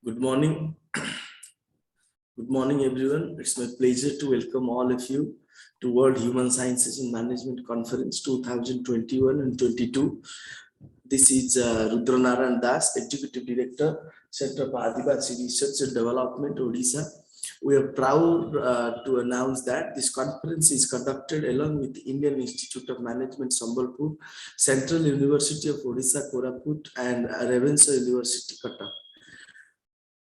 Good morning. Good morning, everyone. It's my pleasure to welcome all of you to World Human Sciences and Management Conference 2021 and 22. This is Rudranarayan Das, Executive Director, Center of ADIVASI Research and Development, Odisha. We are proud to announce that this conference is conducted along with the Indian Institute of Management, Sambalpur, Central University of Odisha, Koraput, and Ravenshaw University, Cuttack.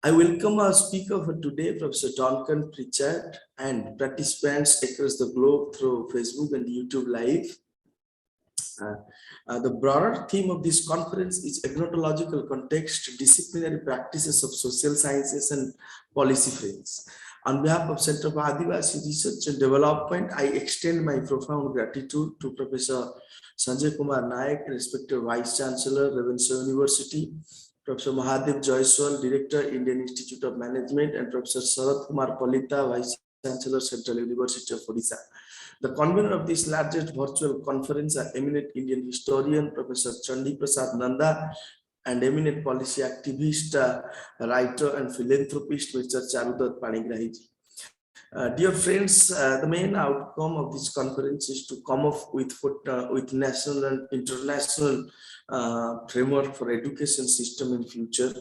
I welcome our speaker for today, Professor Duncan Pritchard, and participants across the globe through Facebook and YouTube Live. The broader theme of this conference is AGNOTOLOGICAL context, disciplinary practices of social sciences and policy frames. On behalf of Center for ADIVASI Research and Development, I extend my profound gratitude to Professor Sanjay Kumar Naik, respected Vice Chancellor, Ravenshaw University, Professor Mahadev Jaiswal, Director, Indian Institute of Management, and Professor Sarath Kumar Palita, Vice Chancellor, Central University of Odisha. The convener of this largest virtual conference are eminent Indian historian, Professor Chandi Prasad Nanda, and eminent policy activist, writer, and philanthropist, Mr. Charudat Panigrahiji. Dear friends, the main outcome of this conference is to come up with national and international framework for education system in future.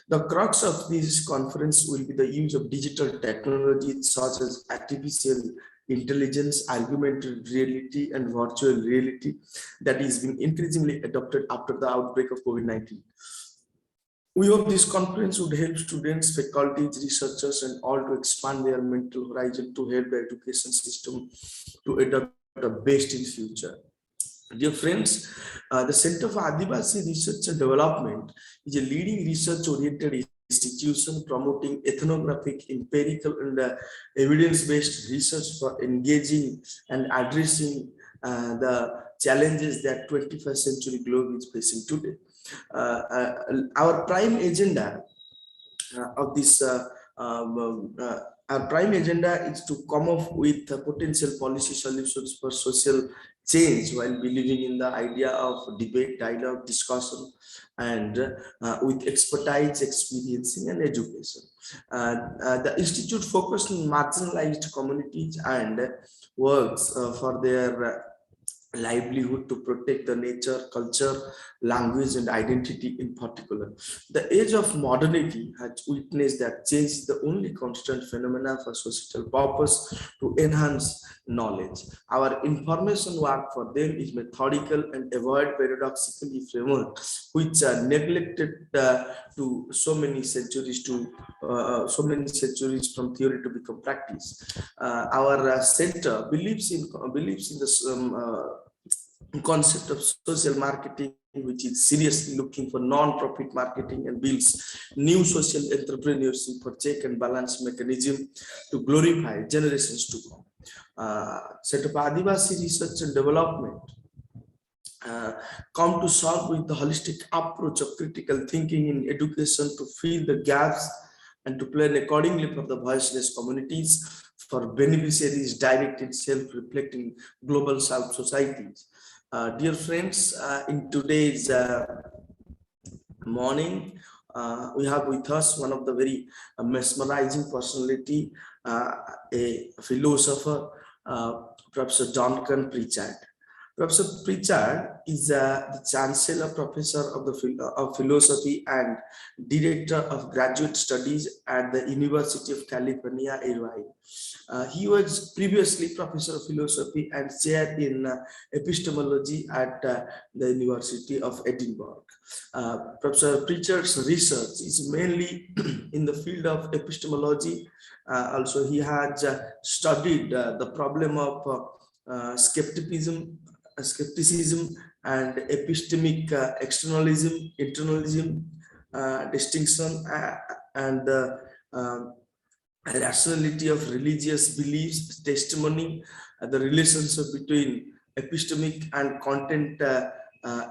The crux of this conference will be the use of digital technology such as artificial intelligence, augmented reality, and virtual reality that is being increasingly adopted after the outbreak of COVID-19. We hope this conference would help students, faculties, researchers, and all to expand their mental horizon to help the education system to adopt the best in future. Dear friends, the Center for ADIVASI Research and Development is a leading research-oriented institution promoting ethnographic, empirical, and evidence-based research for engaging and addressing the challenges that 21st century globe is facing today. Our prime agenda of this our prime agenda is to come up with potential policy solutions for social change while believing in the idea of debate, dialogue, discussion, and with expertise, experiencing, and education. The institute focuses on marginalized communities and works for their livelihood to protect the nature, culture, language, and identity in particular. The age of modernity has witnessed that change is the only constant phenomena for societal purpose to enhance knowledge. Our information work for them is methodical and avoid paradoxically framework, which are neglected to so many centuries from theory to become practice. Our center believes in the concept of social marketing, which is seriously looking for non-profit marketing and builds new social entrepreneurship for check and balance mechanism to glorify generations to come. Center for ADIVASI Research and Development come to solve with the holistic approach of critical thinking in education to fill the gaps and to plan accordingly for the voiceless communities, for beneficiaries directed self-reflecting global South societies. Dear friends, in today's morning, we have with us one of the very mesmerizing personality, a philosopher, Professor Duncan Pritchard. Professor Pritchard is the Chancellor Professor of Philosophy and Director of Graduate Studies at the University of California, Irvine. He was previously Professor of Philosophy and Chair in Epistemology at the University of Edinburgh. Professor Pritchard's research is mainly in the field of epistemology. Also, he has studied the problem of skepticism and epistemic externalism, internalism, distinction, and rationality of religious beliefs, testimony, the relationship between epistemic and content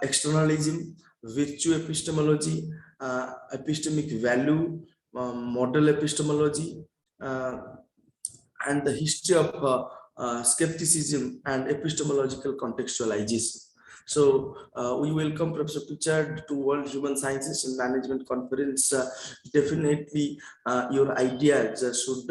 externalism, virtue epistemology, epistemic value, model epistemology, and the history of skepticism and epistemological contextualization. So we welcome Professor Pritchard to World Human Sciences and Management Conference. Definitely your ideas should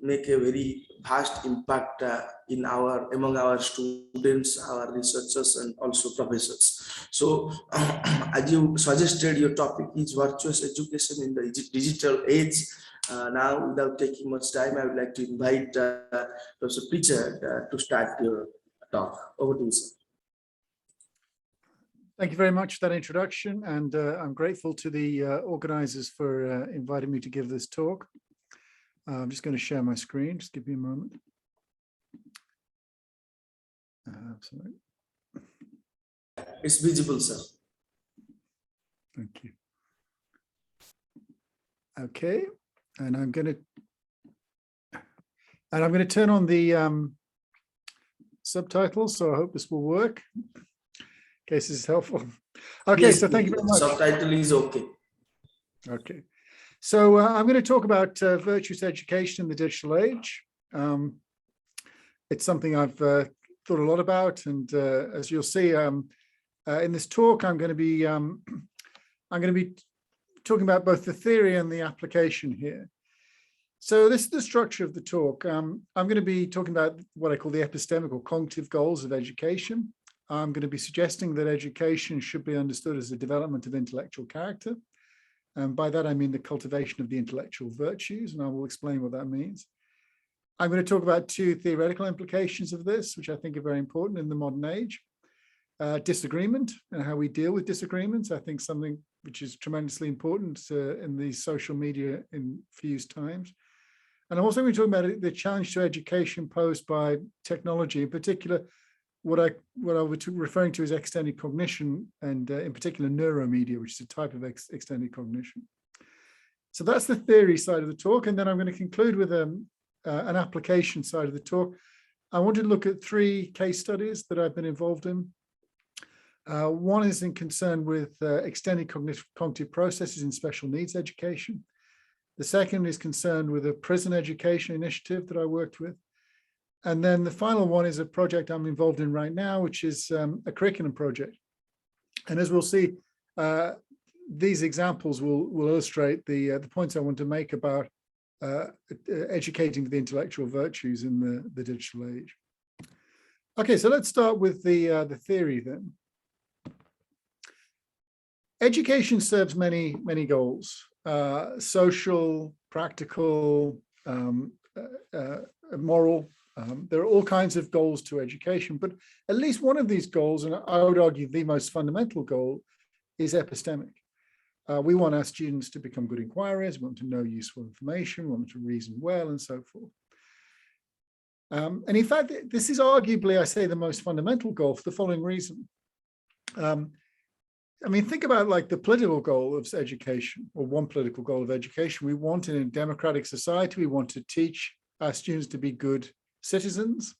make a very vast impact among our students, our researchers, and also professors. So as you suggested, your topic is virtuous education in the digital age. Now, without taking much time, I would like to invite Professor Pritchard to start your talk. Over to you, sir. Thank you very much for that introduction, and I'm grateful to the organizers for inviting me to give this talk. I'm just going to share my screen. Just give me a moment. Sorry. It's visible, sir. Thank you. Okay, and I'm going to turn on the subtitles. So I hope this will work. In case this is helpful. Okay, yes, so thank you very much. Subtitle is okay. Okay, so I'm going to talk about virtuous education in the digital age. It's something I've thought a lot about, and as you'll see in this talk, I'm going to be talking about both the theory and the application here. So this is the structure of the talk. I'm going to be talking about what I call the epistemic or cognitive goals of education. I'm going to be suggesting that education should be understood as the development of intellectual character. And by that, I mean the cultivation of the intellectual virtues, and I will explain what that means. I'm going to talk about two theoretical implications of this, which I think are very important in the modern age. Disagreement and how we deal with disagreements, I think something which is tremendously important in these social media infused times. And I'm also going to talk about the challenge to education posed by technology, in particular, what I was referring to as extended cognition, and in particular neuromedia, which is a type of extended cognition. So that's the theory side of the talk, and then I'm going to conclude with an application side of the talk. I want to look at three case studies that I've been involved in. One is in concern with extended cognitive processes in special needs education. The second is concerned with a prison education initiative that I worked with. And then the final one is a project I'm involved in right now, which is a curriculum project. And as we'll see, these examples will illustrate the points I want to make about educating the intellectual virtues in the digital age. Okay, so let's start with the theory then. Education serves many goals: social, practical, moral. There are all kinds of goals to education, but at least one of these goals, and I would argue the most fundamental goal, is epistemic. We want our students to become good inquirers, we want to know useful information, we want them to reason well, and so forth. And in fact, this is arguably, I say, the most fundamental goal for the following reason. I mean, think about like the political goal of education, or one political goal of education. We want in a democratic society, we want to teach our students to be good citizens,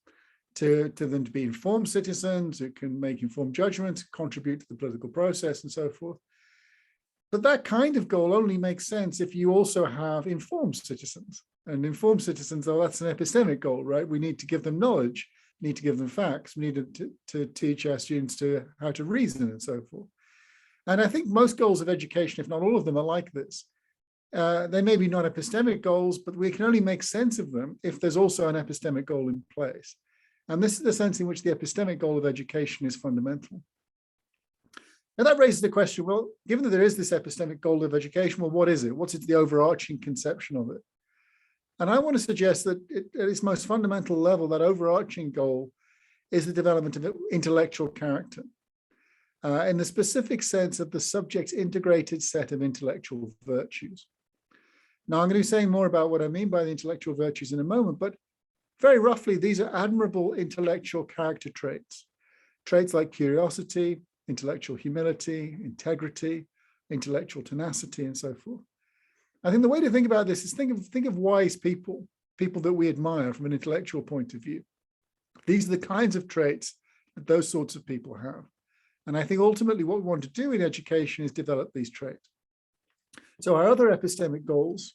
to them to be informed citizens who can make informed judgments, contribute to the political process, and so forth. But that kind of goal only makes sense if you also have informed citizens. And informed citizens, oh, that's an epistemic goal, right? We need to give them knowledge, we need to give them facts, we need to teach our students how to reason and so forth. And I think most goals of education, if not all of them, are like this. They may be not epistemic goals, but we can only make sense of them if there's also an epistemic goal in place. And this is the sense in which the epistemic goal of education is fundamental. And that raises the question, well, given that there is this epistemic goal of education, well, what is it? What's the overarching conception of it? And I want to suggest that at its most fundamental level, that overarching goal is the development of intellectual character. In the specific sense of the subject's integrated set of intellectual virtues. Now, I'm going to be saying more about what I mean by the intellectual virtues in a moment, but very roughly, these are admirable intellectual character traits. Traits like curiosity, intellectual humility, integrity, intellectual tenacity, and so forth. I think the way to think about this is think of wise people, people that we admire from an intellectual point of view. These are the kinds of traits that those sorts of people have. And I think ultimately what we want to do in education is develop these traits. So our other epistemic goals,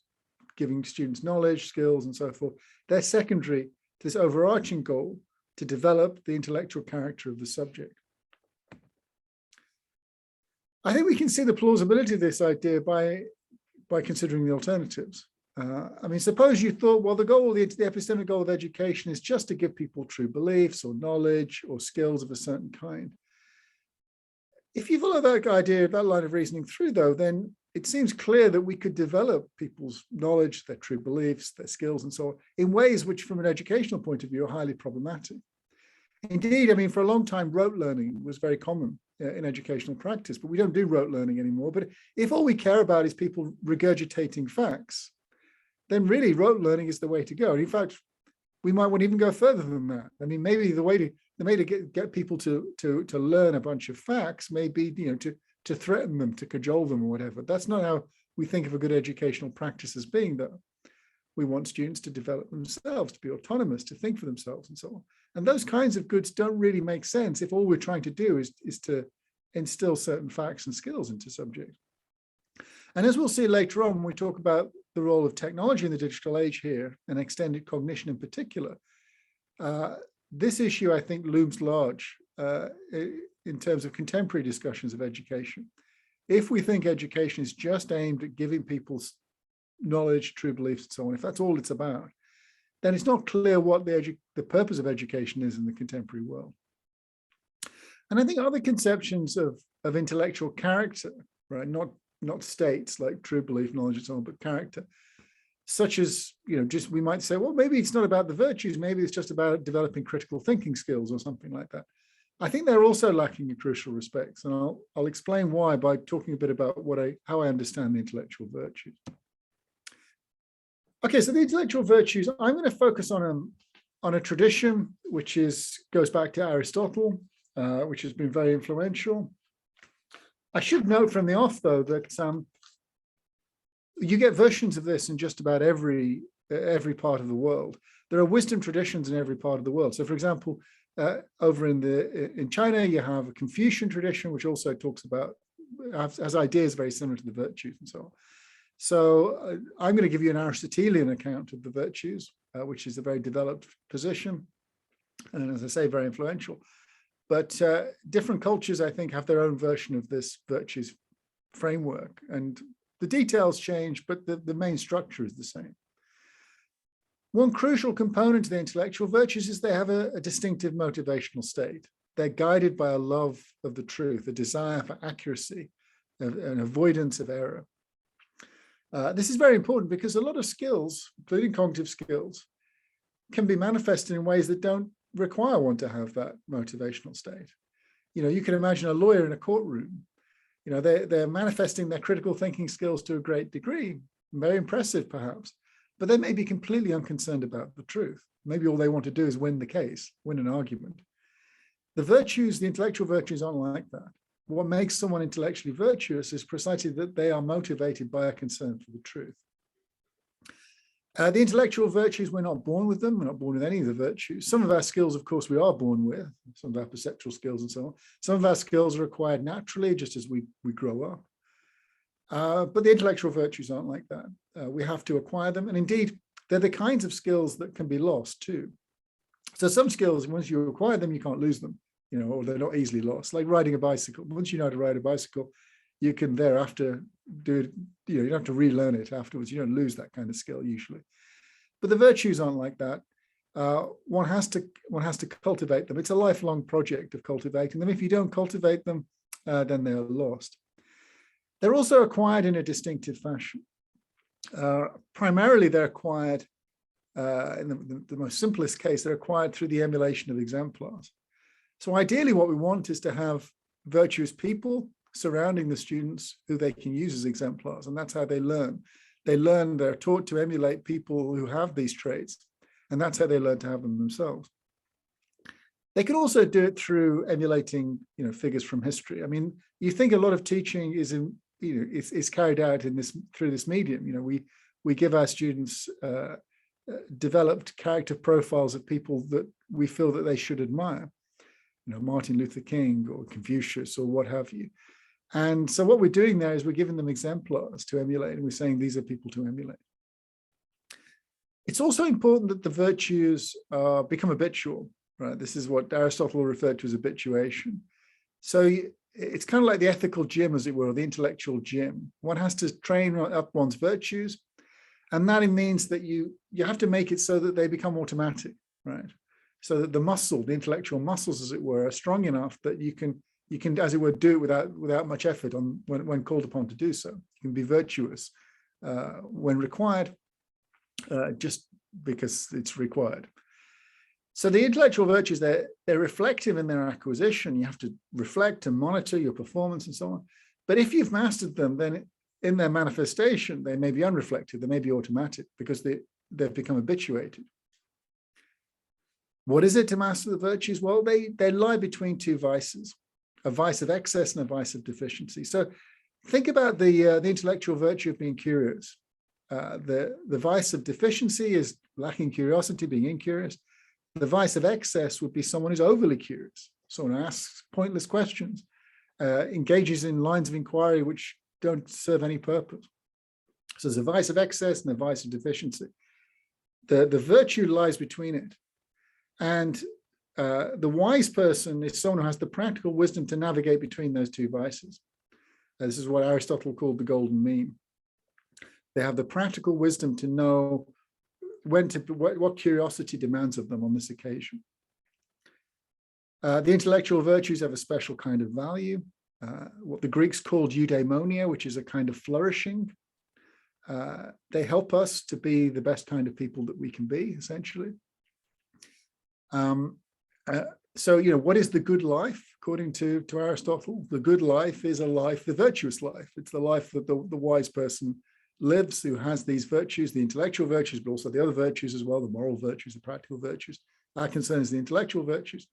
giving students knowledge, skills, and so forth, they're secondary to this overarching goal to develop the intellectual character of the subject. I think we can see the plausibility of this idea by considering the alternatives. I mean, suppose you thought, well, the epistemic goal of education is just to give people true beliefs or knowledge or skills of a certain kind. If you follow that idea, that line of reasoning through, though, then it seems clear that we could develop people's knowledge, their true beliefs, their skills, and so on, in ways which, from an educational point of view, are highly problematic. Indeed, I mean, for a long time, rote learning was very common in educational practice, but we don't do rote learning anymore. But if all we care about is people regurgitating facts, then really rote learning is the way to go. And in fact, we might want to even go further than that. I mean, maybe the way to get people to learn a bunch of facts may be, to threaten them, to cajole them or whatever. That's not how we think of a good educational practice as being, though. We want students to develop themselves, to be autonomous, to think for themselves and so on. And those kinds of goods don't really make sense if all we're trying to do is to instill certain facts and skills into subjects. And as we'll see later on, when we talk about the role of technology in the digital age here, and extended cognition in particular, this issue, I think, looms large in terms of contemporary discussions of education. If we think education is just aimed at giving people knowledge, true beliefs, and so on, if that's all it's about, then it's not clear what the purpose of education is in the contemporary world. And I think other conceptions of intellectual character, right, not states like true belief, knowledge, and so on, but character, such as, just we might say, well, maybe it's not about the virtues, maybe it's just about developing critical thinking skills or something like that. I think they're also lacking in crucial respects, and I'll explain why by talking a bit about how I understand the intellectual virtues. Okay, so the intellectual virtues, I'm going to focus on a tradition which goes back to Aristotle, which has been very influential. I should note from the off, though, that you get versions of this in just about every part of the world. There are wisdom traditions in every part of the world. So, for example, over in China, you have a Confucian tradition, which also talks about, has ideas very similar to the virtues and so on. So I'm going to give you an Aristotelian account of the virtues, which is a very developed position, and as I say, very influential. But different cultures, I think, have their own version of this virtues framework, and the details change, but the main structure is the same. One crucial component to the intellectual virtues is they have a distinctive motivational state. They're guided by a love of the truth, a desire for accuracy, an avoidance of error. This is very important because a lot of skills, including cognitive skills, can be manifested in ways that don't require one to have that motivational state. You can imagine a lawyer in a courtroom. They're manifesting their critical thinking skills to a great degree, very impressive perhaps, but they may be completely unconcerned about the truth. Maybe all they want to do is win the case, win an argument. The virtues, the intellectual virtues aren't like that. What makes someone intellectually virtuous is precisely that they are motivated by a concern for the truth. The intellectual virtues, we're not born with them. We're not born with any of the virtues. Some of our skills, of course, we are born with, some of our perceptual skills and so on. Some of our skills are acquired naturally, just as we grow up. But the intellectual virtues aren't like that. We have to acquire them. And indeed, they're the kinds of skills that can be lost too. So some skills, once you acquire them, you can't lose them, or they're not easily lost. Like riding a bicycle. Once you know how to ride a bicycle, you can thereafter do it, you don't have to relearn it afterwards. You don't lose that kind of skill usually. But the virtues aren't like that. One has to cultivate them. It's a lifelong project of cultivating them. If you don't cultivate them, then they're lost. They're also acquired in a distinctive fashion. Primarily, they're acquired, in the most simplest case, they're acquired through the emulation of exemplars. So ideally, what we want is to have virtuous people surrounding the students who they can use as exemplars, and that's how they learn. They're taught to emulate people who have these traits, and that's how they learn to have them themselves. They can also do it through emulating, figures from history. I mean, you think a lot of teaching is carried out through this medium. We give our students developed character profiles of people that we feel that they should admire, Martin Luther King or Confucius or what have you. And so what we're doing there is we're giving them exemplars to emulate, and we're saying these are people to emulate. It's also important that the virtues become habitual. right? This is what Aristotle referred to as habituation. So it's kind of like the ethical gym, as it were, or the intellectual gym. One has to train up one's virtues, and that means that you have to make it so that they become automatic, right? So that the muscle, the intellectual muscles, as it were, are strong enough that you can, as it were, do it without much effort when called upon to do so. You can be virtuous when required, just because it's required. So the intellectual virtues, they're reflective in their acquisition. You have to reflect and monitor your performance and so on. But if you've mastered them, then in their manifestation, they may be unreflective, they may be automatic, because they've become habituated. What is it to master the virtues? Well, they lie between two vices, a vice of excess and a vice of deficiency. So think about the intellectual virtue of being curious. The vice of deficiency is lacking curiosity, being incurious. The vice of excess would be someone who's overly curious, someone who asks pointless questions, engages in lines of inquiry which don't serve any purpose. So there's a vice of excess and a vice of deficiency. The virtue lies between it. And the wise person is someone who has the practical wisdom to navigate between those two vices. This is what Aristotle called the golden mean. They have the practical wisdom to know what curiosity demands of them on this occasion. The intellectual virtues have a special kind of value, what the Greeks called eudaimonia, which is a kind of flourishing. They help us to be the best kind of people that we can be, essentially. So, what is the good life? According to Aristotle, the good life is a life, the virtuous life. It's the life that the wise person lives, who has these virtues, the intellectual virtues, but also the other virtues as well, the moral virtues, the practical virtues. That concerns the intellectual virtues.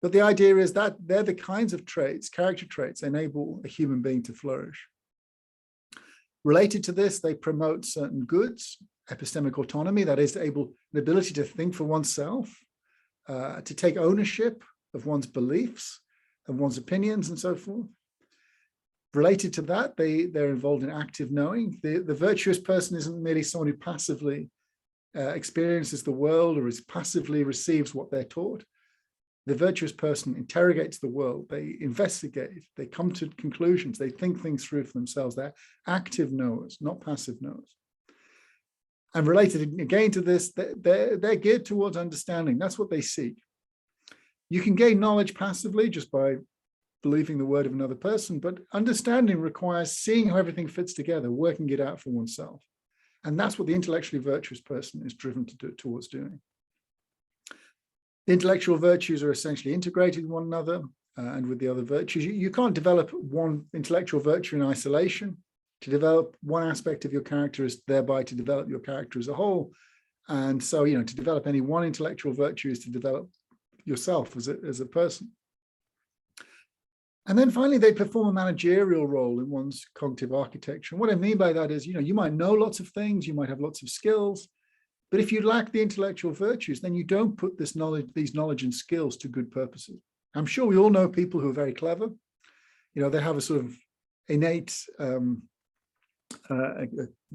But the idea is that they're the kinds of traits, character traits, enable a human being to flourish. Related to this, they promote certain goods, epistemic autonomy, that is, the ability to think for oneself, to take ownership of one's beliefs and one's opinions and so forth. Related to that, they're involved in active knowing. The virtuous person isn't merely someone who passively experiences the world or passively receives what they're taught. The virtuous person interrogates the world, they investigate, they come to conclusions, they think things through for themselves. They're active knowers, not passive knowers. And related again to this, they're geared towards understanding. That's what they seek. You can gain knowledge passively just by believing the word of another person, but understanding requires seeing how everything fits together, working it out for oneself. And that's what the intellectually virtuous person is driven towards doing. The intellectual virtues are essentially integrated with one another and with the other virtues. You can't develop one intellectual virtue in isolation. To develop one aspect of your character is thereby to develop your character as a whole. And so, to develop any one intellectual virtue is to develop yourself as a person. And then finally, they perform a managerial role in one's cognitive architecture. And what I mean by that is, you might know lots of things, you might have lots of skills, but if you lack the intellectual virtues, then you don't put these knowledge and skills to good purposes. I'm sure we all know people who are very clever. They have a sort of innate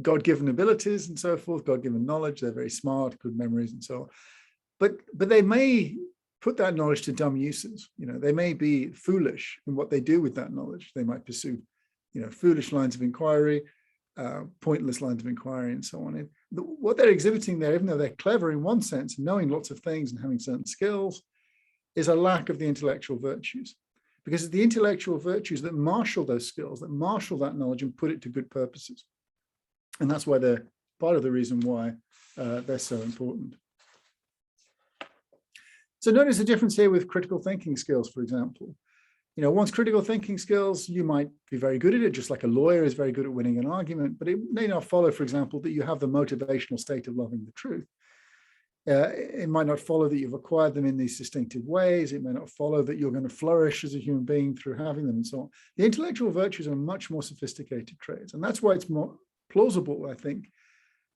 God-given abilities and so forth, God-given knowledge. They're very smart, good memories and so on. But they may put that knowledge to dumb uses. They may be foolish in what they do with that knowledge. They might pursue, foolish lines of inquiry, pointless lines of inquiry, and so on. And what they're exhibiting there, even though they're clever in one sense, knowing lots of things and having certain skills, is a lack of the intellectual virtues. Because it's the intellectual virtues that marshal those skills, that marshal that knowledge and put it to good purposes. And that's why they're part of the reason why they're so important. So notice the difference here with critical thinking skills, for example. One's critical thinking skills, you might be very good at it, just like a lawyer is very good at winning an argument, but it may not follow, for example, that you have the motivational state of loving the truth. It might not follow that you've acquired them in these distinctive ways. It may not follow that you're going to flourish as a human being through having them and so on. The intellectual virtues are much more sophisticated traits. And that's why it's more plausible, I think,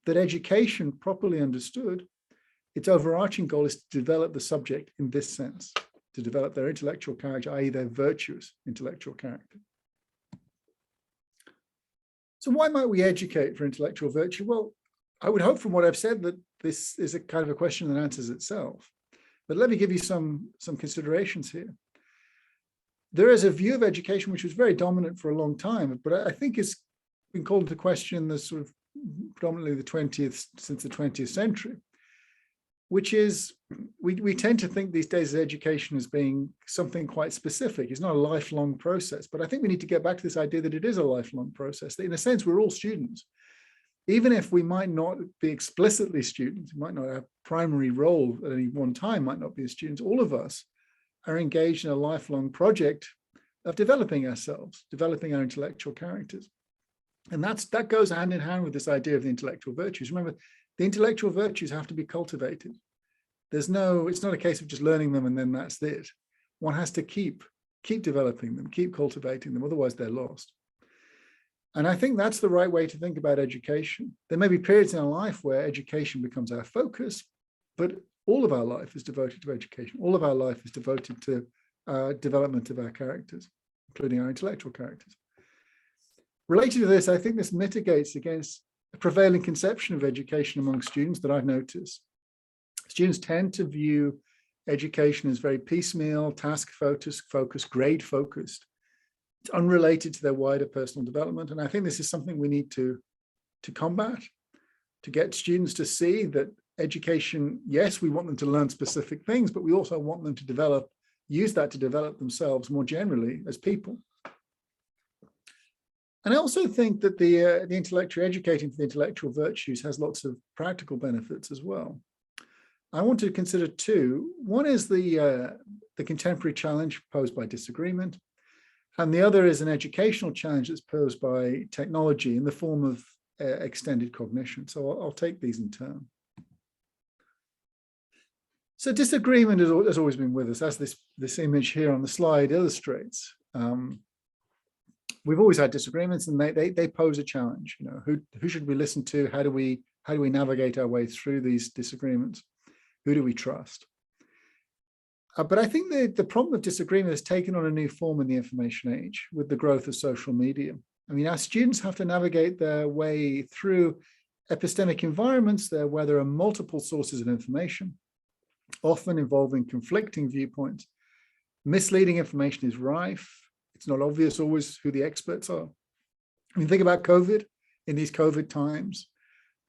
that education, properly understood, its overarching goal is to develop the subject in this sense, to develop their intellectual character, i.e. their virtuous intellectual character. So why might we educate for intellectual virtue? Well, I would hope from what I've said that this is a kind of a question that answers itself. But let me give you some considerations here. There is a view of education which was very dominant for a long time, but I think it's been called into question the sort of predominantly since the 20th century, which is we tend to think these days of education as being something quite specific. It's not a lifelong process, but I think we need to get back to this idea that it is a lifelong process, that in a sense, we're all students. Even if we might not be explicitly students, we might not have primary role at any one time, might not be as students, all of us are engaged in a lifelong project of developing ourselves, developing our intellectual characters. And that goes hand in hand with this idea of the intellectual virtues. Remember, the intellectual virtues have to be cultivated. It's not a case of just learning them and then that's it. One has to keep developing them, keep cultivating them, otherwise they're lost. And I think that's the right way to think about education. There may be periods in our life where education becomes our focus, but all of our life is devoted to education. All of our life is devoted to development of our characters, including our intellectual characters. Related to this, I think this mitigates against a prevailing conception of education among students that I've noticed. Students tend to view education as very piecemeal, task-focused, grade-focused. It's unrelated to their wider personal development. And I think this is something we need to combat, to get students to see that education, yes, we want them to learn specific things, but we also want them to use that to develop themselves more generally as people. And I also think that the educating for the intellectual virtues has lots of practical benefits as well. I want to consider two. One is the contemporary challenge posed by disagreement, and the other is an educational challenge that's posed by technology in the form of extended cognition. So I'll take these in turn. So disagreement has always been with us, as this image here on the slide illustrates. We've always had disagreements, and they pose a challenge. You know, who should we listen to? How do we navigate our way through these disagreements? Who do we trust? But I think the problem of disagreement has taken on a new form in the information age with the growth of social media. I mean, our students have to navigate their way through epistemic environments where there are multiple sources of information, often involving conflicting viewpoints. Misleading information is rife. It's not obvious always who the experts are. I mean, think about COVID. In these COVID times,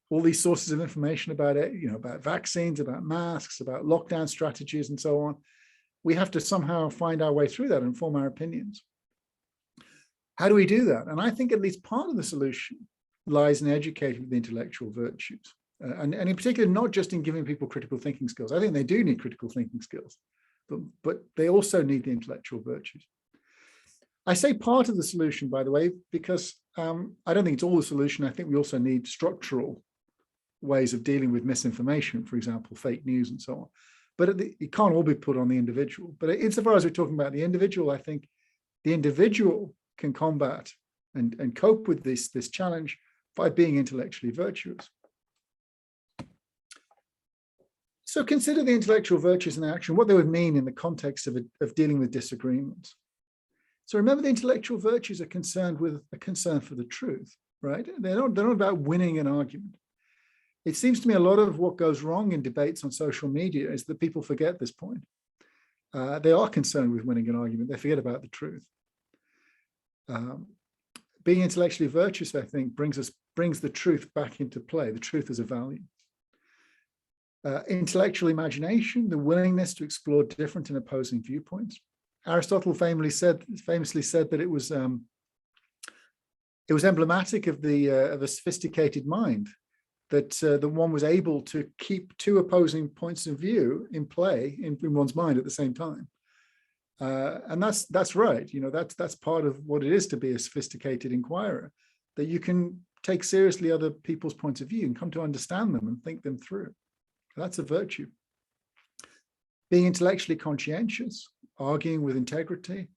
all these sources of information about it, about vaccines, about masks, about lockdown strategies, and so on. We have to somehow find our way through that and form our opinions. How do we do that? And I think at least part of the solution lies in educating the intellectual virtues. And in particular, not just in giving people critical thinking skills. I think they do need critical thinking skills, but they also need the intellectual virtues. I say part of the solution, by the way, because I don't think it's all the solution. I think we also need structural ways of dealing with misinformation, for example, fake news and so on. But it can't all be put on the individual. But insofar as we're talking about the individual, I think the individual can combat and cope with this challenge by being intellectually virtuous. So consider the intellectual virtues in action, what they would mean in the context of dealing with disagreements. So remember, the intellectual virtues are concerned with a concern for the truth, right? They're not about winning an argument. It seems to me a lot of what goes wrong in debates on social media is that people forget this point. They are concerned with winning an argument. They forget about the truth. Being intellectually virtuous, I think, brings the truth back into play, the truth as a value. Intellectual imagination, the willingness to explore different and opposing viewpoints. Aristotle famously said that it was emblematic of a sophisticated mind, that one was able to keep two opposing points of view in play in one's mind at the same time. And that's right. That's part of what it is to be a sophisticated inquirer, that you can take seriously other people's points of view and come to understand them and think them through. That's a virtue. Being intellectually conscientious, arguing with integrity.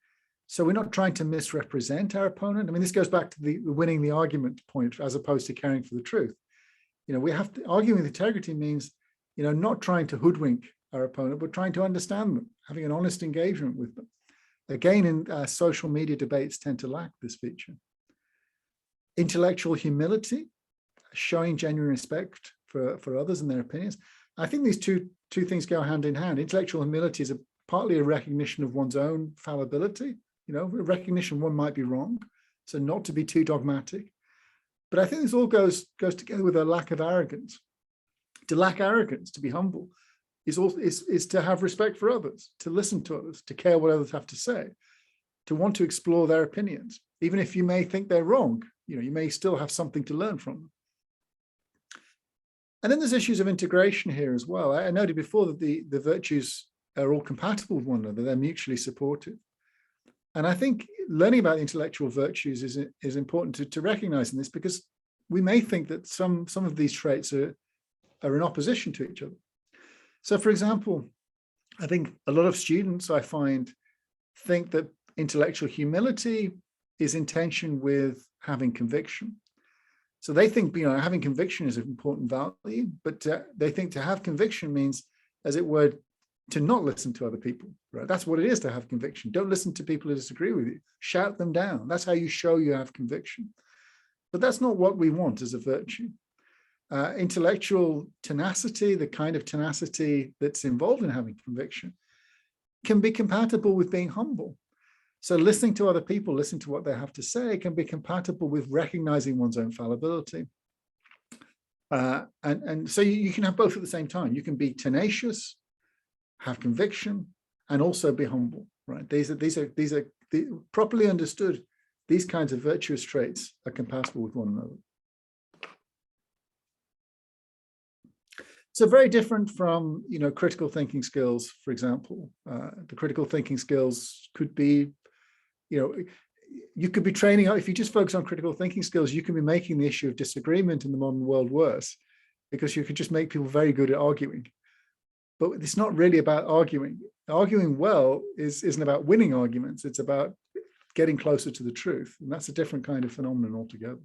So we're not trying to misrepresent our opponent. I mean, this goes back to the winning the argument point as opposed to caring for the truth. We have to argue with integrity means, not trying to hoodwink our opponent, but trying to understand them, having an honest engagement with them. Again, in social media debates tend to lack this feature. Intellectual humility, showing genuine respect for others and their opinions. I think these two things go hand in hand. Intellectual humility is partly a recognition of one's own fallibility, a recognition one might be wrong, so not to be too dogmatic. But I think this all goes together with a lack of arrogance. To lack arrogance, to be humble, is to have respect for others, to listen to others, to care what others have to say, to want to explore their opinions, even if you may think they're wrong. You may still have something to learn from them. And then there's issues of integration here as well. I noted before that the virtues are all compatible with one another; they're mutually supportive. And I think learning about the intellectual virtues is important to recognize in this, because we may think that some of these traits are in opposition to each other. So, for example, I think a lot of students I find think that intellectual humility is in tension with having conviction. So they think, having conviction is an important value, but they think to have conviction means, as it were, to not listen to other people, right? That's what it is to have conviction. Don't listen to people who disagree with you. Shout them down. That's how you show you have conviction. But that's not what we want as a virtue. Intellectual tenacity, the kind of tenacity that's involved in having conviction, can be compatible with being humble. So listening to other people, listening to what they have to say, can be compatible with recognizing one's own fallibility. And so you can have both at the same time. You can be tenacious, have conviction, and also be humble, right? These are properly understood. These kinds of virtuous traits are compatible with one another. So very different from, critical thinking skills, for example. The critical thinking skills could be, you could be training, if you just focus on critical thinking skills, you can be making the issue of disagreement in the modern world worse, because you could just make people very good at arguing. But it's not really about arguing. Arguing well isn't about winning arguments. It's about getting closer to the truth. And that's a different kind of phenomenon altogether.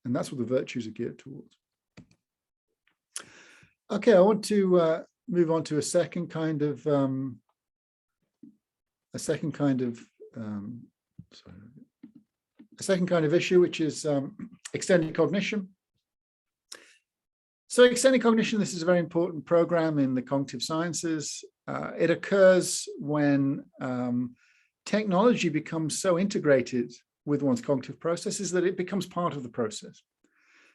And that's what the virtues are geared towards. Okay, I want to move on to a second kind of issue, which is extended cognition. So extended cognition, this is a very important program in the cognitive sciences. It occurs when technology becomes so integrated with one's cognitive processes that it becomes part of the process.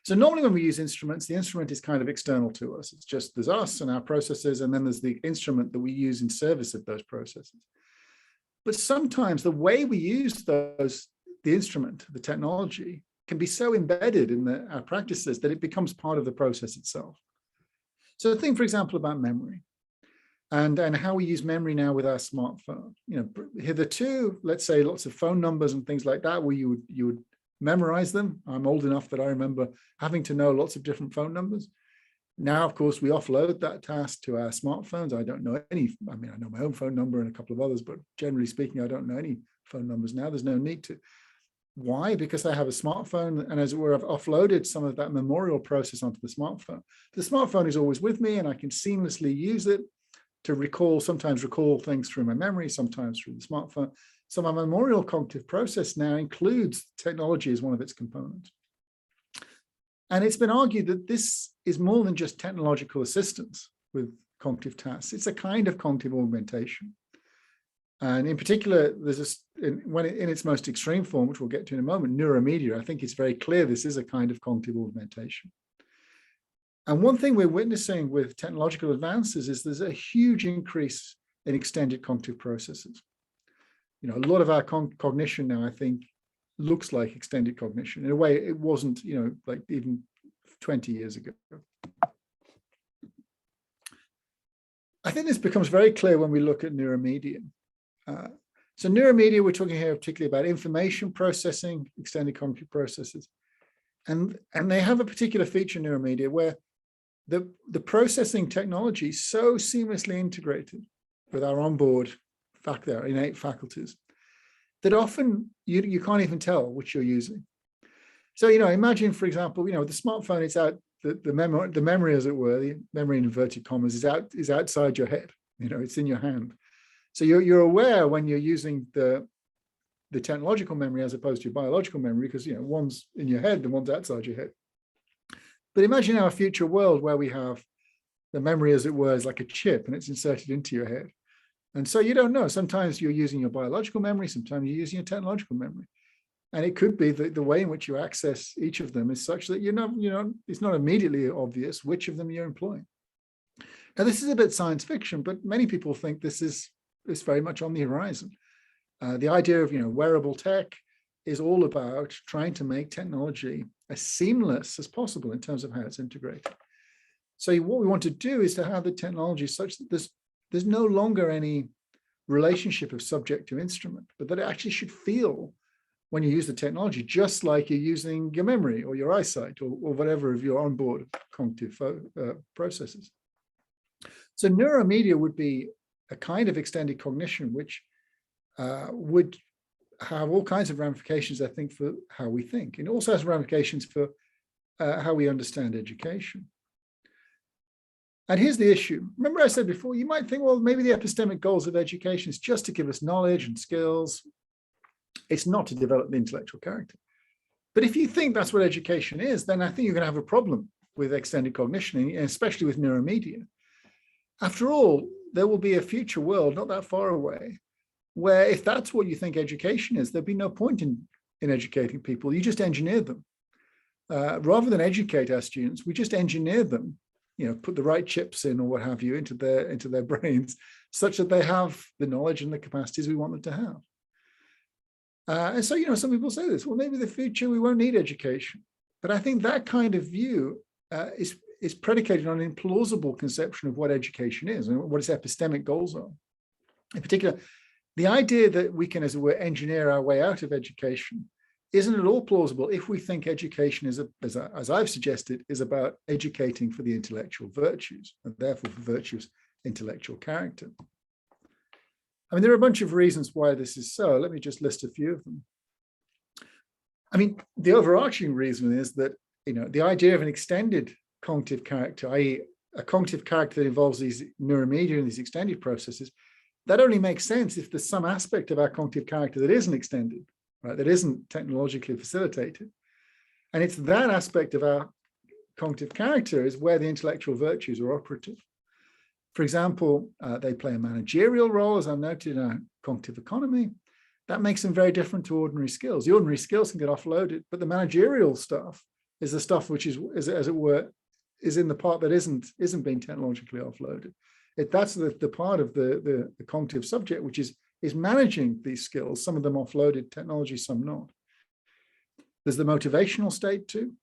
So normally when we use instruments, the instrument is kind of external to us. It's just, there's us and our processes, and then there's the instrument that we use in service of those processes. But sometimes the way we use the instrument, the technology, can be so embedded in our practices that it becomes part of the process itself. So think, for example, about memory and how we use memory now with our smartphone. Hitherto, let's say lots of phone numbers and things like that, where you would memorize them. I'm old enough that I remember having to know lots of different phone numbers. Now, of course, we offload that task to our smartphones. I don't know any, I know my own phone number and a couple of others, but generally speaking, I don't know any phone numbers now. There's no need to. Why? Because I have a smartphone, and as it were, I've offloaded some of that memorial process onto the smartphone. The smartphone is always with me, and I can seamlessly use it to sometimes recall things through my memory, sometimes through the smartphone. So my memorial cognitive process now includes technology as one of its components. And it's been argued that this is more than just technological assistance with cognitive tasks. It's a kind of cognitive augmentation. And in particular, there's in its most extreme form, which we'll get to in a moment, neuromedia, I think it's very clear this is a kind of cognitive augmentation. And one thing we're witnessing with technological advances is there's a huge increase in extended cognitive processes. A lot of our cognition now, I think, looks like extended cognition. In a way, it wasn't, like even 20 years ago. I think this becomes very clear when we look at neuromedia. So neuromedia, we're talking here particularly about information processing, extended cognitive processes. And they have a particular feature in neuromedia where the processing technology is so seamlessly integrated with our onboard their innate faculties that often you can't even tell which you're using. So, imagine, for example, the smartphone, it's out, the memory, as it were, the memory in inverted commas is outside your head, it's in your hand. So you're aware when you're using the technological memory as opposed to your biological memory, because, one's in your head and one's outside your head. But imagine our future world where we have The memory, as it were, is like a chip and it's inserted into your head. And so you don't know. Sometimes you're using your biological memory, sometimes you're using your technological memory. And it could be that the way in which you access each of them is such that it's not immediately obvious which of them you're employing. Now, this is a bit science fiction, but many people think this is very much on the horizon. The idea of wearable tech is all about trying to make technology as seamless as possible in terms of how it's integrated. So what we want to do is to have the technology such that there's no longer any relationship of subject to instrument, but that it actually should feel, when you use the technology, just like you're using your memory or your eyesight or whatever of your onboard cognitive processes. So neuromedia would be a kind of extended cognition, which would have all kinds of ramifications, I think, for how we think. And it also has ramifications for how we understand education. And here's the issue. Remember I said before, you might think, well, maybe the epistemic goals of education is just to give us knowledge and skills. It's not to develop the intellectual character. But if you think that's what education is, then I think you're going to have a problem with extended cognition, and especially with neuromedia. After all, there will be a future world not that far away where if that's what you think education is, there'd be no point in educating people. You just engineer them. Rather than educate our students, we just engineer them, put the right chips in or what have you into their brains such that they have the knowledge and the capacities we want them to have. And so, some people say this, well, maybe in the future we won't need education. But I think that kind of view is predicated on an implausible conception of what education is and what its epistemic goals are. In particular, the idea that we can, as it were, engineer our way out of education isn't at all plausible if we think education is, as I've suggested, is about educating for the intellectual virtues and therefore for virtuous intellectual character. I mean, there are a bunch of reasons why this is so. Let me just list a few of them. I mean, the overarching reason is that, the idea of an extended cognitive character, i.e. a cognitive character that involves these neuromedia and these extended processes, that only makes sense if there's some aspect of our cognitive character that isn't extended, right? That isn't technologically facilitated. And it's that aspect of our cognitive character is where the intellectual virtues are operative. For example, they play a managerial role, as I've noted in our cognitive economy. That makes them very different to ordinary skills. The ordinary skills can get offloaded, but the managerial stuff is the stuff which is as it were, is in the part that isn't being technologically offloaded. That's the part of the cognitive subject which is managing these skills. Some of them offloaded technology, some not. There's the motivational state too.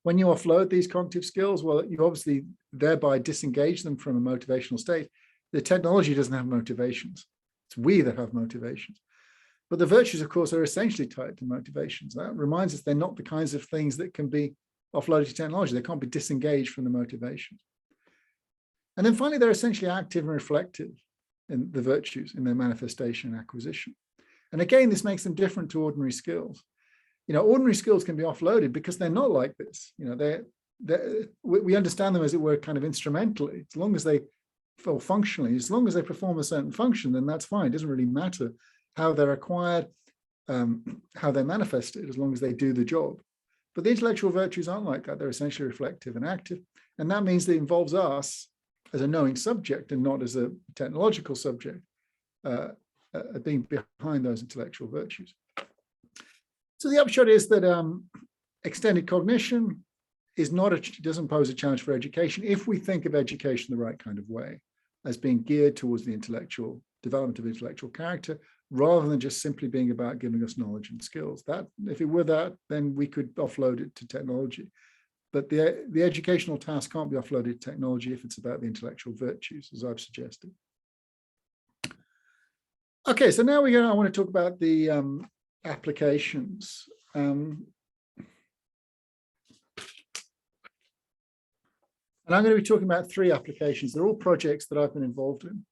When you offload these cognitive skills, well, you obviously thereby disengage them from a motivational state. The technology doesn't have motivations. It's we that have motivations. But the virtues, of course, are essentially tied to motivations. That reminds us they're not the kinds of things that can be offloaded to technology. They can't be disengaged from the motivations. And then finally, they're essentially active and reflective in the virtues in their manifestation and acquisition. And again, this makes them different to ordinary skills. Ordinary skills can be offloaded because they're not like this. We understand them, as it were, kind of instrumentally. As long as they, or functionally, as long as they perform a certain function, then that's fine. It doesn't really matter how they're acquired, how they're manifested, as long as they do the job. But the intellectual virtues aren't like that. They're essentially reflective and active. And that means that it involves us as a knowing subject and not as a technological subject being behind those intellectual virtues. So the upshot is that extended cognition doesn't pose a challenge for education if we think of education the right kind of way, as being geared towards the intellectual development of intellectual character, rather than just simply being about giving us knowledge and skills. That, if it were that, then we could offload it to technology. But the educational task can't be offloaded to technology if it's about the intellectual virtues, as I've suggested. Okay, so now I want to talk about the applications. And I'm going to be talking about 3 applications. They're all projects that I've been involved in.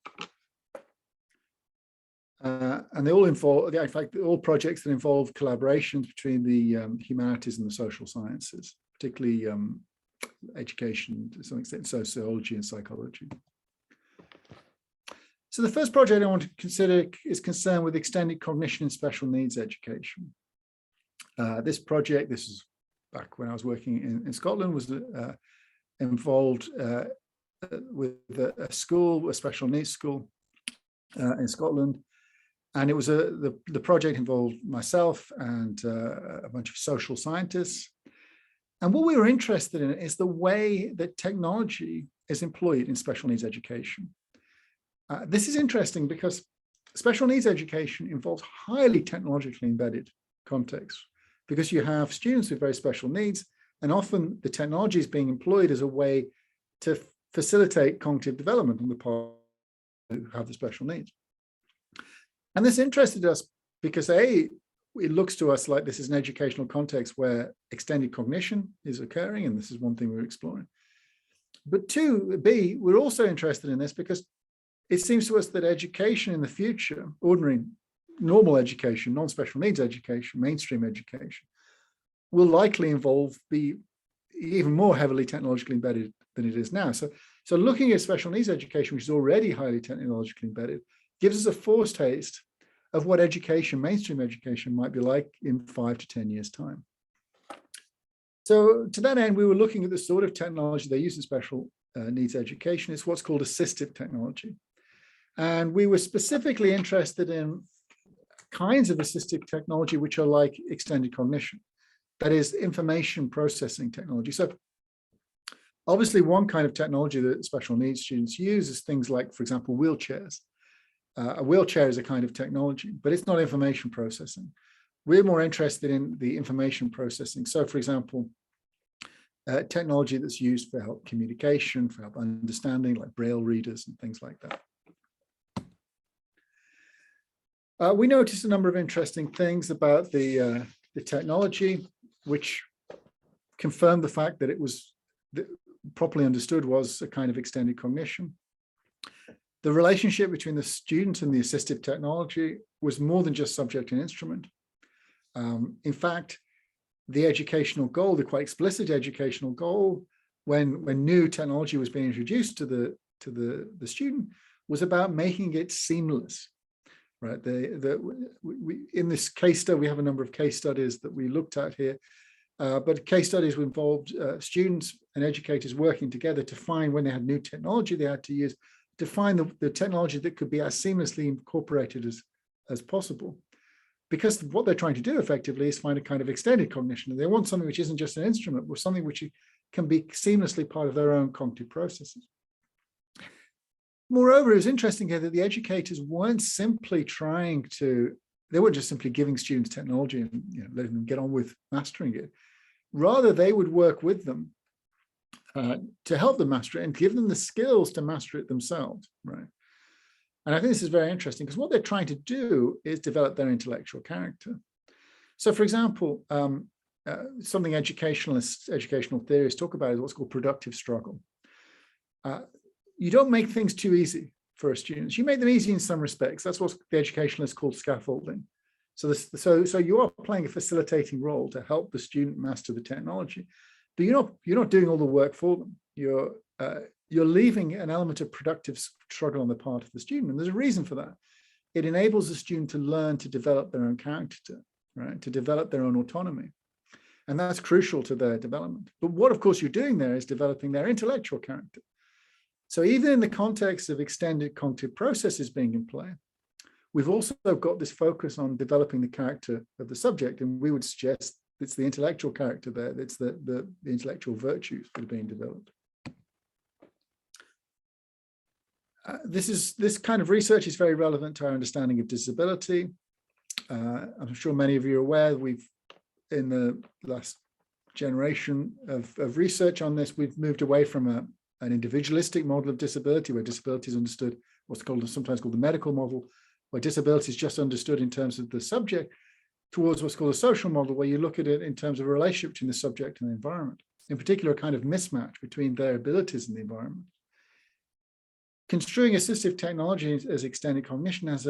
And they all involve, in fact, all projects that involve collaborations between the humanities and the social sciences, particularly education, to some extent, sociology and psychology. So the first project I want to consider is concerned with extended cognition and special needs education. This project, this is back when I was working in Scotland, was involved a school, a special needs school in Scotland. And it was the project involved myself and a bunch of social scientists. And what we were interested in is the way that technology is employed in special needs education. This is interesting because special needs education involves highly technologically embedded contexts, because you have students with very special needs, and often the technology is being employed as a way to facilitate cognitive development on the part who have the special needs. And this interested us because A, it looks to us like this is an educational context where extended cognition is occurring, and this is one thing we're exploring. But two, B, we're also interested in this because it seems to us that education in the future, ordinary, normal education, non-special needs education, mainstream education, will likely be even more heavily technologically embedded than it is now. So looking at special needs education, which is already highly technologically embedded, gives us a foretaste of what education, mainstream education, might be like in 5 to 10 years' time. So to that end, we were looking at the sort of technology they use in special needs education. It's what's called assistive technology. And we were specifically interested in kinds of assistive technology which are like extended cognition, that is information processing technology. So obviously one kind of technology that special needs students use is things like, for example, wheelchairs. A wheelchair is a kind of technology, but it's not information processing. We're more interested in the information processing. So for example, technology that's used for help communication, for help understanding, like Braille readers and things like that. We noticed a number of interesting things about the technology, which confirmed the fact that it was properly understood was a kind of extended cognition. The relationship between the student and the assistive technology was more than just subject and instrument. In fact, the educational goal, the quite explicit educational goal, when new technology was being introduced to the student, was about making it seamless. Right. In this case study, we have a number of case studies that we looked at here, but case studies involved students and educators working together to find, when they had new technology they had to use, to find the technology that could be as seamlessly incorporated as possible. Because what they're trying to do effectively is find a kind of extended cognition. And they want something which isn't just an instrument, but something which can be seamlessly part of their own cognitive processes. Moreover, it was interesting here that the educators weren't simply they weren't just simply giving students technology and letting them get on with mastering it. Rather, they would work with them to help them master it and give them the skills to master it themselves, right? And I think this is very interesting because what they're trying to do is develop their intellectual character. So for example, something educational theorists talk about is what's called productive struggle. You don't make things too easy for students. You make them easy in some respects. That's what the educationalists call scaffolding. So you are playing a facilitating role to help the student master the technology, but you're not doing all the work for them. You're leaving an element of productive struggle on the part of the student, and there's a reason for that. It enables the student to learn to develop their own character, right? To develop their own autonomy, and that's crucial to their development. But what, of course, you're doing there is developing their intellectual character. So even in the context of extended cognitive processes being in play, we've also got this focus on developing the character of the subject, and we would suggest it's the intellectual character there, it's the intellectual virtues that are being developed. This kind of research is very relevant to our understanding of disability. I'm sure many of you are aware we've, in the last generation of research on this, we've moved away from an individualistic model of disability, where disability is understood, sometimes called the medical model, where disability is just understood in terms of the subject, towards what's called a social model, where you look at it in terms of a relationship between the subject and the environment, in particular a kind of mismatch between their abilities and the environment. Construing assistive technology as extended cognition has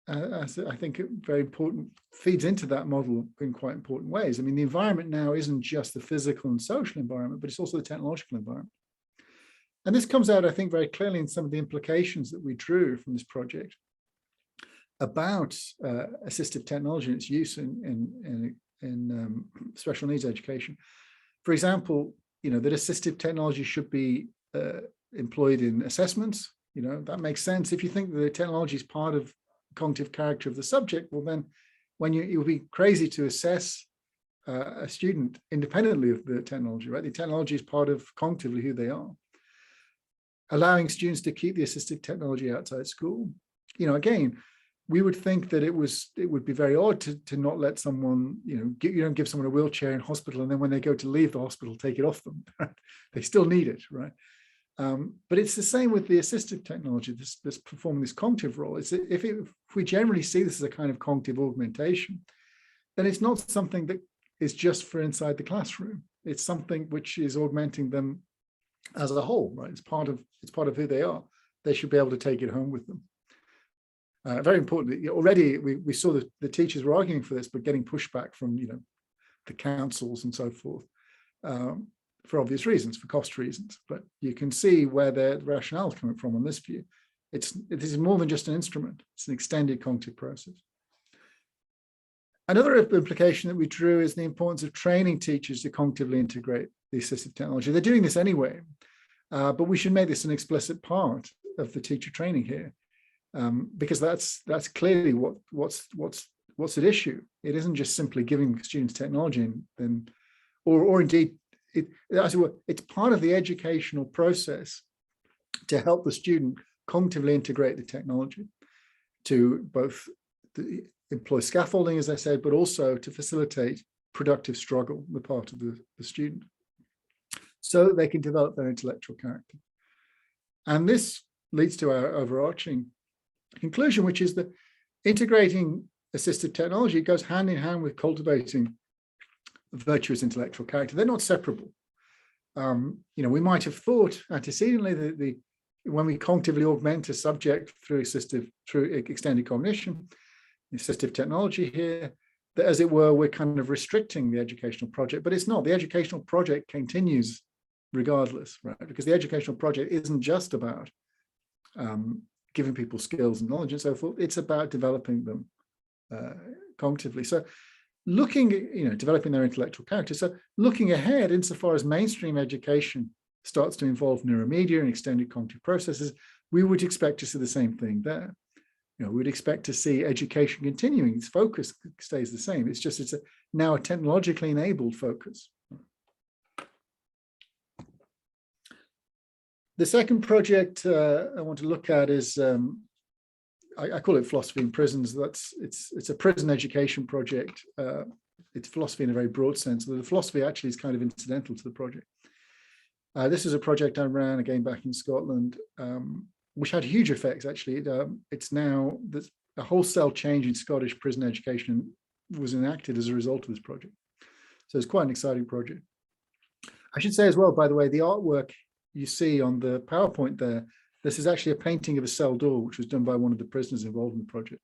I think, very important, feeds into that model in quite important ways. I mean, the environment now isn't just the physical and social environment, but it's also the technological environment. And this comes out, I think, very clearly in some of the implications that we drew from this project about assistive technology and its use in special needs education. For example, that assistive technology should be employed in assessments. That makes sense. If you think that the technology is part of cognitive character of the subject, well, then when it would be crazy to assess a student independently of the technology, right? The technology is part of cognitively who they are. Allowing students to keep the assistive technology outside school. Again, we would think that it would be very odd to not let someone, you don't give someone a wheelchair in hospital, and then when they go to leave the hospital, take it off them. They still need it, right? But it's the same with the assistive technology that's performing this cognitive role. If we generally see this as a kind of cognitive augmentation, then it's not something that is just for inside the classroom. It's something which is augmenting them as a whole, right? It's part of who they are. They should be able to take it home with them. Very importantly, already we saw the teachers were arguing for this, but getting pushback from the councils and so forth, for obvious reasons, for cost reasons. But you can see where the rationale is coming from on this view. It is more than just an instrument. It's an extended cognitive process. Another implication that we drew is the importance of training teachers to cognitively integrate the assistive technology. They're doing this anyway, but we should make this an explicit part of the teacher training here, because that's clearly what's at issue. It isn't just simply giving students technology or indeed it's part of the educational process to help the student cognitively integrate the technology to both employ scaffolding, as I said, but also to facilitate productive struggle on the part of the student, so that they can develop their intellectual character. And this leads to our overarching conclusion, which is that integrating assistive technology goes hand in hand with cultivating virtuous intellectual character. They're not separable. We might have thought antecedently that when we cognitively augment a subject through extended cognition, assistive technology here, that as it were, we're kind of restricting the educational project, but it's not. The educational project continues regardless, right? Because the educational project isn't just about giving people skills and knowledge and so forth. It's about developing them cognitively. So developing their intellectual character. So looking ahead, insofar as mainstream education starts to involve neuromedia and extended cognitive processes, we would expect to see the same thing there. We'd expect to see education continuing. Its focus stays the same. It's just now a technologically enabled focus. The second project I want to look at is I call it philosophy in prisons. It's a prison education project. It's philosophy in a very broad sense, but the philosophy actually is kind of incidental to the project. This is a project I ran again back in Scotland, which had huge effects. Actually, it's now a wholesale change in Scottish prison education was enacted as a result of this project. So it's quite an exciting project. I should say as well, by the way, the artwork you see on the PowerPoint there, this is actually a painting of a cell door, which was done by one of the prisoners involved in the project.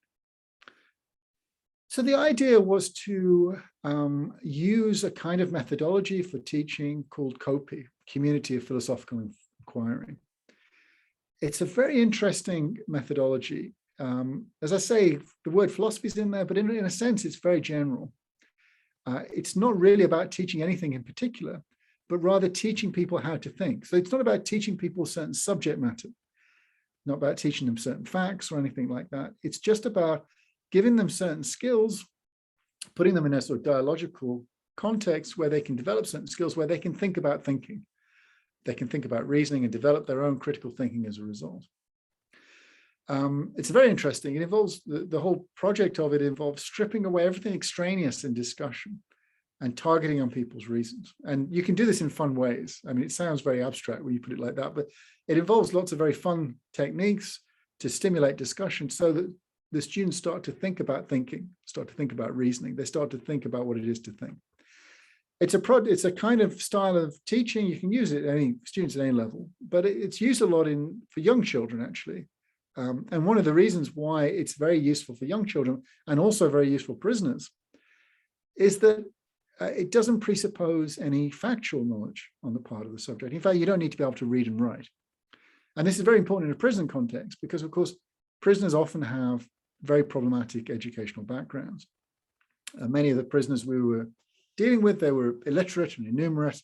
So the idea was to use a kind of methodology for teaching called COPI, Community of Philosophical Inquiry. It's a very interesting methodology. As I say, the word philosophy is in there, but in a sense, it's very general. It's not really about teaching anything in particular, but rather teaching people how to think. So it's not about teaching people certain subject matter, not about teaching them certain facts or anything like that. It's just about giving them certain skills, putting them in a sort of dialogical context where they can develop certain skills, where they can think about thinking. They can think about reasoning and develop their own critical thinking as a result. It's very interesting. It involves, the whole project of it involves stripping away everything extraneous in discussion and targeting on people's reasons. And you can do this in fun ways. I mean, it sounds very abstract when you put it like that, but it involves lots of very fun techniques to stimulate discussion so that the students start to think about thinking, start to think about reasoning. They start to think about what it is to think. It's a kind of style of teaching. You can use it any students at any level, but it's used a lot for young children, actually. And one of the reasons why it's very useful for young children and also very useful for prisoners is that it doesn't presuppose any factual knowledge on the part of the subject. In fact, you don't need to be able to read and write. And this is very important in a prison context because, of course, prisoners often have very problematic educational backgrounds. Many of the prisoners we were dealing with, they were illiterate and innumerate.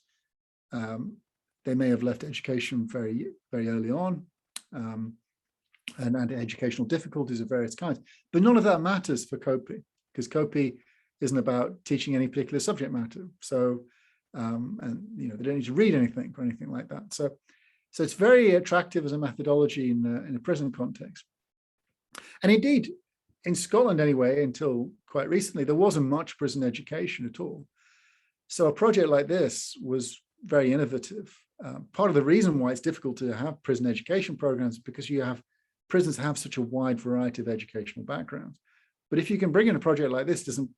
they may have left education very, very early on, and educational difficulties of various kinds. But none of that matters for COPE, because COPE isn't about teaching any particular subject matter. So, and you know, they don't need to read anything or anything like that. So it's very attractive as a methodology in a prison context. And indeed, in Scotland anyway, until quite recently, there wasn't much prison education at all. So a project like this was very innovative. Part of the reason why it's difficult to have prison education programs is because prisons have such a wide variety of educational backgrounds. But if you can bring in a project like this, doesn't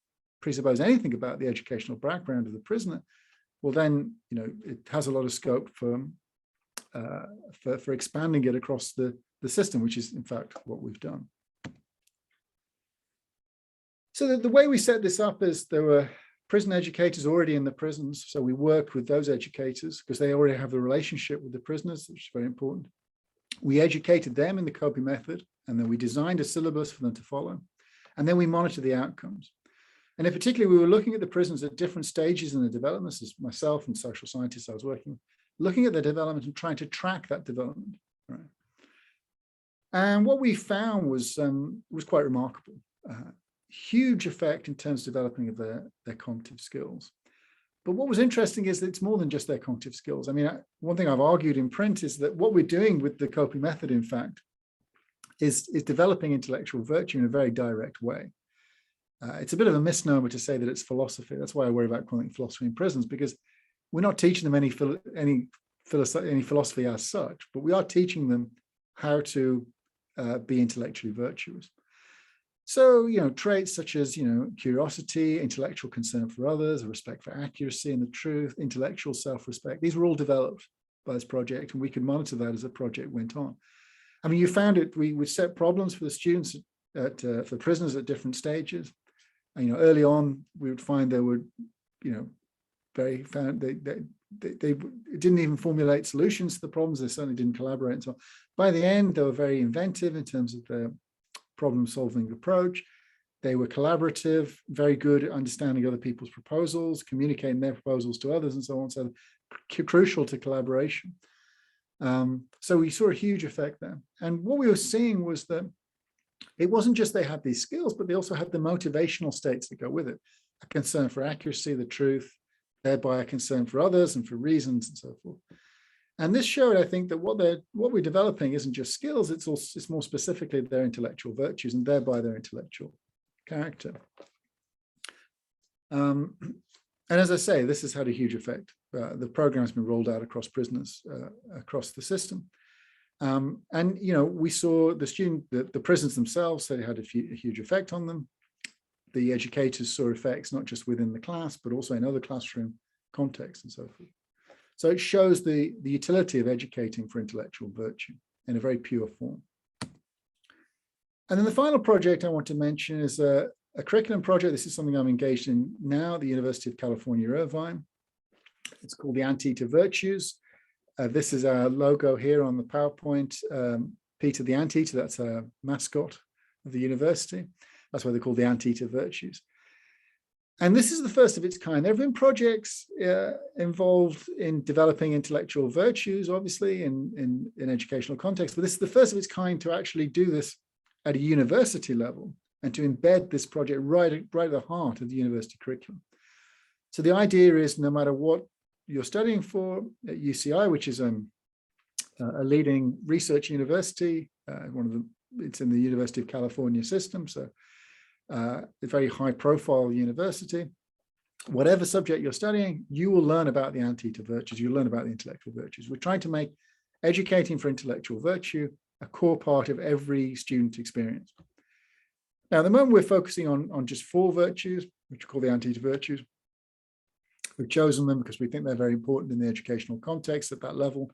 presuppose anything about the educational background of the prisoner, well then, you know, it has a lot of scope for expanding it across the system, which is in fact what we've done. So the way we set this up is there were prison educators already in the prisons. So we worked with those educators because they already have the relationship with the prisoners, which is very important. We educated them in the COPE method, and then we designed a syllabus for them to follow. And then we monitor the outcomes. And in particular, we were looking at the prisons at different stages in the development. This is myself and social scientists I was working with, looking at the development and trying to track that development. Right? And what we found was quite remarkable. Huge effect in terms of developing of their cognitive skills. But what was interesting is that it's more than just their cognitive skills. I mean, one thing I've argued in print is that what we're doing with the COPE method, in fact, is developing intellectual virtue in a very direct way. It's a bit of a misnomer to say that it's philosophy. That's why I worry about calling it philosophy in prisons, because we're not teaching them any philosophy as such, but we are teaching them how to be intellectually virtuous. So, you know, traits such as, you know, curiosity, intellectual concern for others, a respect for accuracy and the truth, intellectual self-respect, these were all developed by this project, and we could monitor that as the project went on. I mean, you found it, we would set problems for the students, for prisoners at different stages. And, you know, early on, we would find they would, you know, they didn't even formulate solutions to the problems, they certainly didn't collaborate and so on. By the end, they were very inventive in terms of their problem-solving approach. They were collaborative, very good at understanding other people's proposals, communicating their proposals to others and so on. So crucial to collaboration. So we saw a huge effect there. And what we were seeing was that it wasn't just they had these skills, but they also had the motivational states that go with it. A concern for accuracy, the truth, thereby a concern for others and for reasons and so forth. And this showed, I think, that what we're developing isn't just skills, it's more specifically their intellectual virtues and thereby their intellectual character. And as I say, this has had a huge effect. The program has been rolled out across prisoners across the system. And, you know, we saw the prisoners themselves, they had a huge effect on them. The educators saw effects not just within the class, but also in other classroom contexts and so forth. So it shows the utility of educating for intellectual virtue in a very pure form. And then the final project I want to mention is a curriculum project. This is something I'm engaged in now at the University of California, Irvine. It's called the Ante to Virtues. This is our logo here on the PowerPoint. Peter the Anteater, that's a mascot of the university. That's why they're called the Anteater Virtues. And this is the first of its kind. There have been projects involved in developing intellectual virtues, obviously, in educational context, but this is the first of its kind to actually do this at a university level and to embed this project right at the heart of the university curriculum. So the idea is no matter what you're studying for at UCI, which is a leading research university, it's in the University of California system, so a very high profile university. Whatever subject you're studying, you will learn about the Anteater virtues, you'll learn about the intellectual virtues. We're trying to make educating for intellectual virtue a core part of every student experience. Now, at the moment, we're focusing on just 4 virtues, which we call the Anteater virtues. We've chosen them because we think they're very important in the educational context at that level.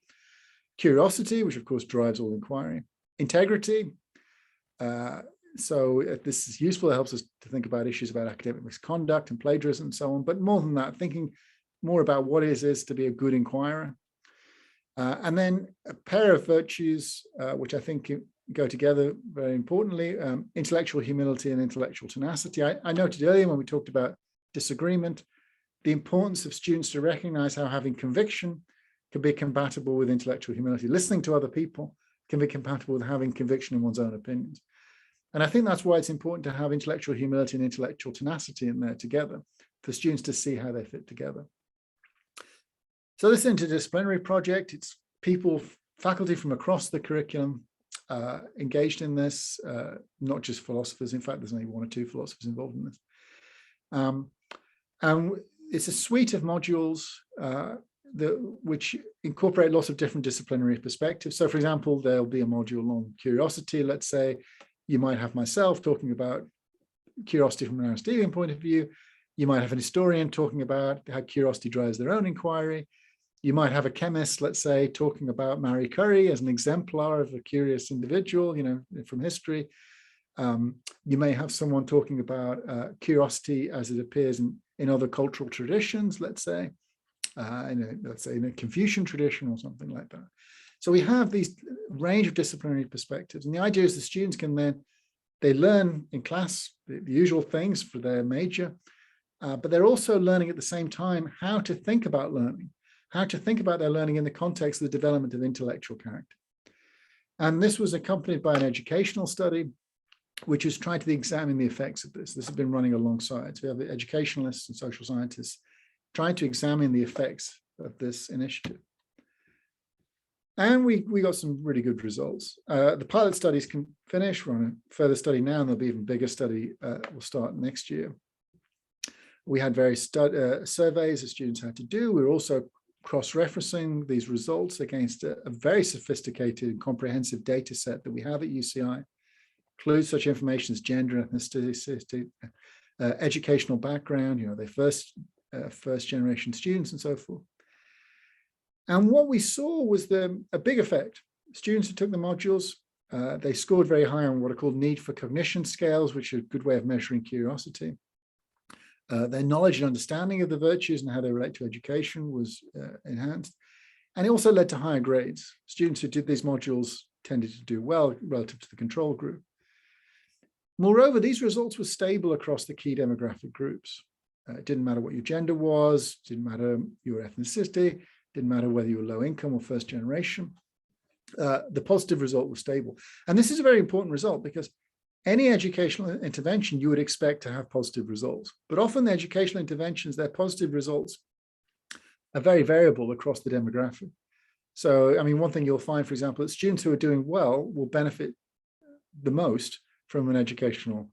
Curiosity, which of course drives all inquiry. Integrity. So this is useful, it helps us to think about issues about academic misconduct and plagiarism and so on, but more than that, thinking more about what it is to be a good inquirer. And then a pair of virtues, which I think go together very importantly, intellectual humility and intellectual tenacity. I noted earlier when we talked about disagreement, the importance of students to recognize how having conviction can be compatible with intellectual humility. Listening to other people can be compatible with having conviction in one's own opinions. And I think that's why it's important to have intellectual humility and intellectual tenacity in there together for students to see how they fit together. So this interdisciplinary project, it's people, faculty from across the curriculum engaged in this, not just philosophers. In fact, there's only 1 or 2 philosophers involved in this. And it's a suite of modules which incorporate lots of different disciplinary perspectives. So for example, there'll be a module on curiosity. Let's say you might have myself talking about curiosity from an Aristotelian point of view. You might have an historian talking about how curiosity drives their own inquiry. You might have a chemist, let's say, talking about Marie Curie as an exemplar of a curious individual, from history. You may have someone talking about curiosity as it appears in other cultural traditions, let's say, in a Confucian tradition or something like that. So we have these range of disciplinary perspectives. And the idea is the students can they learn in class the usual things for their major, but they're also learning at the same time how to think about learning, how to think about their learning in the context of the development of intellectual character. And this was accompanied by an educational study, which is trying to examine the effects of this. This has been running alongside. So we have the educationalists and social scientists trying to examine the effects of this initiative. And we got some really good results. The pilot studies can finish. We're on a further study now, and there'll be even bigger study will start next year. We had various surveys that students had to do. We were also cross-referencing these results against a very sophisticated and comprehensive data set that we have at UCI. Includes such information as gender, ethnicity, educational background, their first generation students and so forth. And what we saw was a big effect. Students who took the modules, they scored very high on what are called need for cognition scales, which are a good way of measuring curiosity. Their knowledge and understanding of the virtues and how they relate to education was enhanced. And it also led to higher grades. Students who did these modules tended to do well relative to the control group. Moreover, these results were stable across the key demographic groups. It didn't matter what your gender was, didn't matter your ethnicity, didn't matter whether you were low income or first generation. The positive result was stable. And this is a very important result because any educational intervention you would expect to have positive results. But often the educational interventions, their positive results are very variable across the demographic. So, one thing you'll find, for example, that students who are doing well will benefit the most from an educational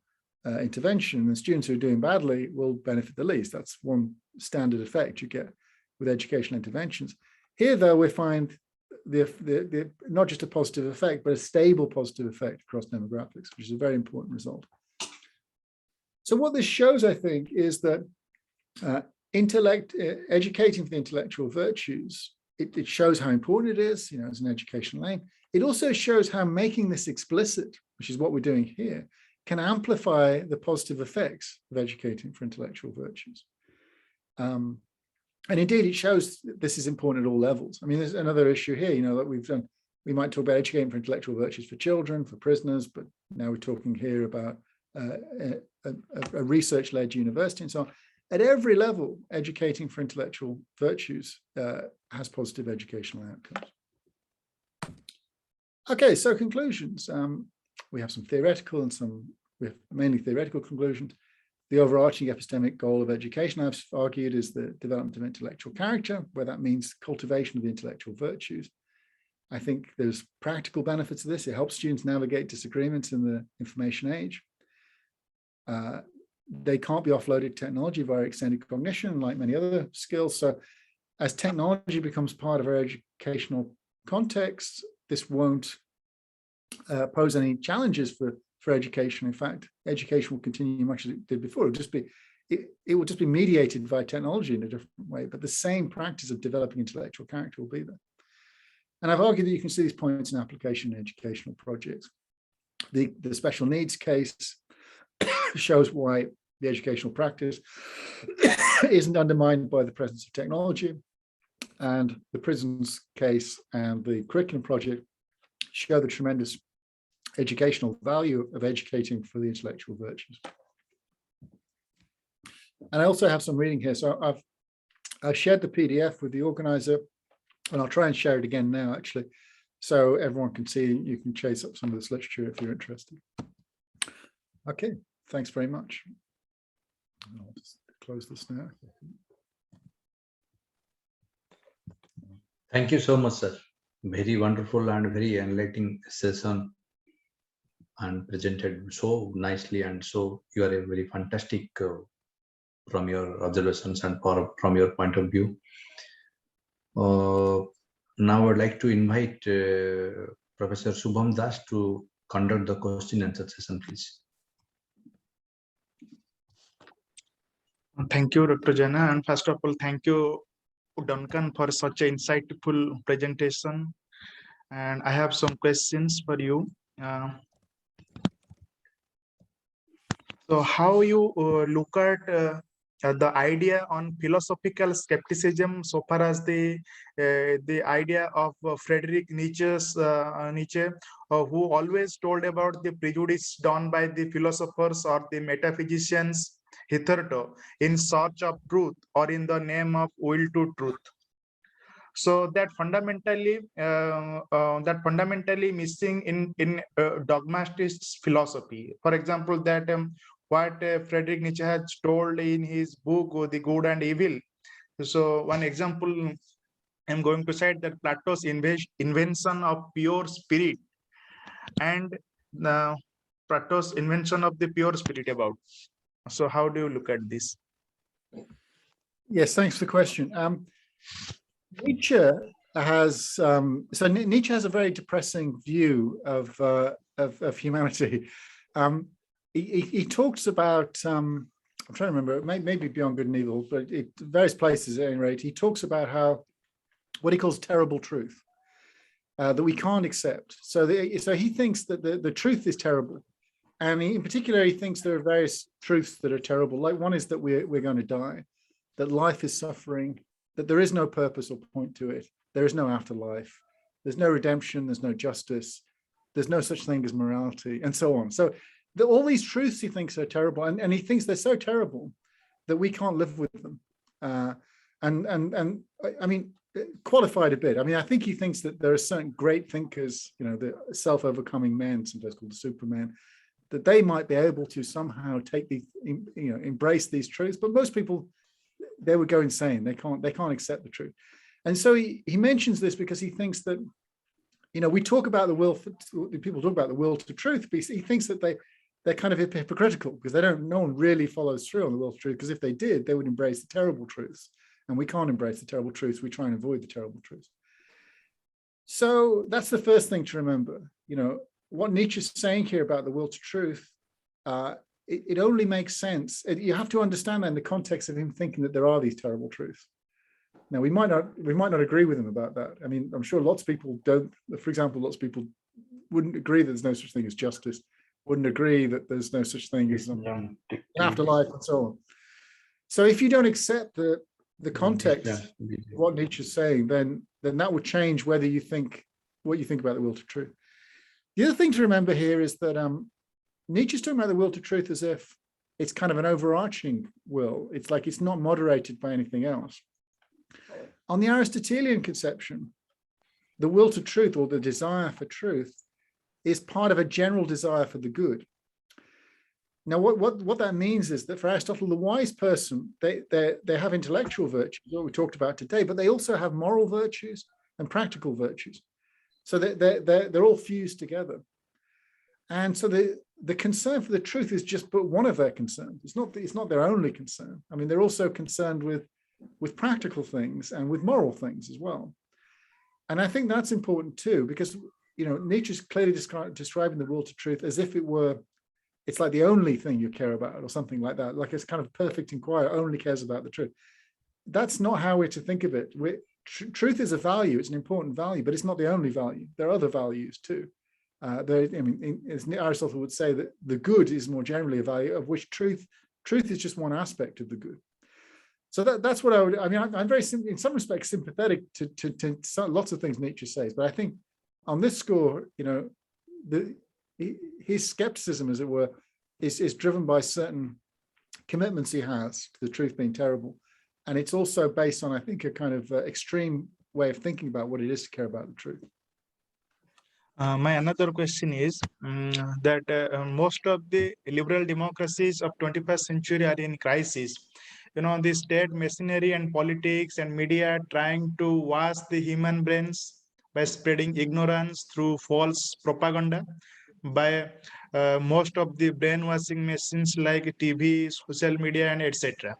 intervention, and students who are doing badly will benefit the least. That's one standard effect you get with educational interventions. Here, though, we find the not just a positive effect, but a stable positive effect across demographics, which is a very important result. So what this shows, I think, is that educating for the intellectual virtues, it shows how important it is, as an educational aim. It also shows how making this explicit, which is what we're doing here, can amplify the positive effects of educating for intellectual virtues. And indeed, it shows this is important at all levels. There's another issue here, that we've done. We might talk about educating for intellectual virtues for children, for prisoners, but now we're talking here about a research-led university and so on. At every level, educating for intellectual virtues has positive educational outcomes. Okay, so conclusions. We have some theoretical and we have mainly theoretical conclusions. The overarching epistemic goal of education, I've argued, is the development of intellectual character, where that means cultivation of the intellectual virtues. I think there's practical benefits of this. It helps students navigate disagreements in the information age. They can't be offloaded technology via extended cognition, like many other skills. So as technology becomes part of our educational context, this won't pose any challenges for education. In fact, education will continue much as it did before. It will just be mediated via technology in a different way, but the same practice of developing intellectual character will be there. And I've argued that you can see these points in application in educational projects. The special needs case shows why the educational practice isn't undermined by the presence of technology. And the prisons case and the curriculum project show the tremendous educational value of educating for the intellectual virtues. And I also have some reading here. So I've shared the PDF with the organizer. And I'll try and share it again now, actually, so everyone can see. You can chase up some of this literature if you're interested. Okay, thanks very much. I'll just close this now. Thank you so much, sir. Very wonderful and very enlightening session, and presented so nicely, and so you are a very fantastic from your observations and from your point of view. Now I'd like to invite Professor Shubham Das to conduct the question and answer session, please. Thank you, Dr. Jana, and first of all, thank you, Duncan, for such an insightful presentation. And I have some questions for you. So how you look at the idea on philosophical skepticism so far as the idea of Friedrich Nietzsche's who always told about the prejudice done by the philosophers or the metaphysicians hitherto in search of truth or in the name of will to truth. So that fundamentally missing in dogmatic philosophy. For example, that what Friedrich Nietzsche has told in his book The Good and Evil. So one example I'm going to cite, that Plato's invention of pure spirit and Plato's invention of the pure spirit about. So how do you look at this? Yes, thanks for the question. Nietzsche has Nietzsche has a very depressing view of humanity. He talks about I'm trying to remember, maybe Beyond Good and Evil, but various places at any rate, he talks about how what he calls terrible truth that we can't accept. So he thinks that the truth is terrible, and in particular he thinks there are various truths that are terrible. Like one is that we're going to die, that life is suffering, that there is no purpose or point to it, there is no afterlife, there's no redemption, there's no justice, there's no such thing as morality, and so on. So all these truths he thinks are terrible, and he thinks they're so terrible that we can't live with them. And I mean, qualified a bit. I mean, I think he thinks that there are certain great thinkers, the self-overcoming men, sometimes called the Superman, that they might be able to somehow take these, embrace these truths. But most people, they would go insane. They can't accept the truth. And so he mentions this because he thinks that, we talk about the will, people talk about the will to truth, but he thinks that they're kind of hypocritical because no one really follows through on the will to truth, because if they did, they would embrace the terrible truths. And we can't embrace the terrible truths. We try and avoid the terrible truths. So that's the first thing to remember. What Nietzsche's saying here about the will to truth, it only makes sense. You have to understand that in the context of him thinking that there are these terrible truths. Now, we might not agree with him about that. I mean, I'm sure lots of people don't. For example, lots of people wouldn't agree that there's no such thing as justice, wouldn't agree that there's no such thing as afterlife, and so on. So if you don't accept the context of what Nietzsche's saying, then that would change what you think about the will to truth. The other thing to remember here is that Nietzsche's talking about the will to truth as if it's kind of an overarching will. It's like it's not moderated by anything else. On the Aristotelian conception, the will to truth, or the desire for truth, is part of a general desire for the good. Now, what that means is that for Aristotle, the wise person, they have intellectual virtues, what we talked about today, but they also have moral virtues and practical virtues. So they're all fused together. And so the concern for the truth is just but one of their concerns. It's not their only concern. I mean, they're also concerned with practical things and with moral things as well. And I think that's important too, because Nietzsche's clearly describing the will to truth as if it's like the only thing you care about, or something like that. Like it's kind of perfect inquirer only cares about the truth. That's not how we're to think of it. Truth is a value, it's an important value, but it's not the only value. There are other values too. As Aristotle would say, that the good is more generally a value, of which truth is just one aspect of the good. So that's what I'm very, in some respects, sympathetic to lots of things Nietzsche says, but I think on this score, his skepticism, as it were, is driven by certain commitments he has to the truth being terrible. And it's also based on, I think, a kind of extreme way of thinking about what it is to care about the truth. My another question is that most of the liberal democracies of 21st century are in crisis. You know, the state machinery and politics and media trying to wash the human brains by spreading ignorance through false propaganda, by most of the brainwashing machines like TV, social media, and etc.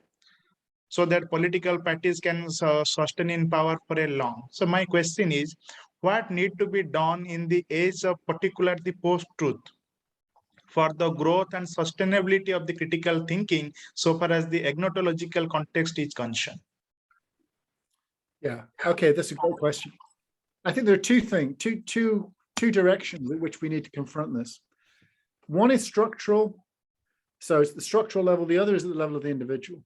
So that political parties can sustain in power for a long. So my question is, what need to be done in the age of particularly the post-truth for the growth and sustainability of the critical thinking so far as the agnotological context is concerned? Yeah, okay, that's a great question. I think there are two directions in which we need to confront this. One is structural, so it's the structural level, the other is at the level of the individual.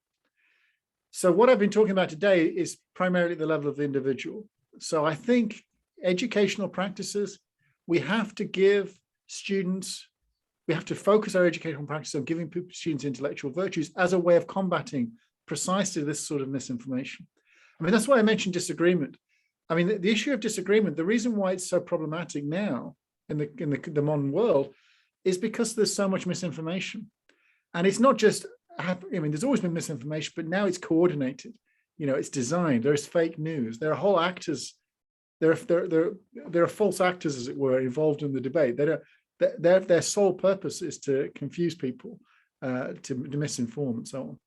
So what I've been talking about today is primarily at the level of the individual. So I think educational practices, we have to give students, we have to focus our educational practice on giving students intellectual virtues as a way of combating precisely this sort of misinformation. I mean, that's why I mentioned disagreement. I mean, the issue of disagreement, the reason why it's so problematic now in the modern world is because there's so much misinformation. And it's not just, I mean, there's always been misinformation, but now it's coordinated. You know, it's designed. There's fake news. There are whole actors. There are false actors, as it were, involved in the debate. Their sole purpose is to confuse people, to misinform, and so on.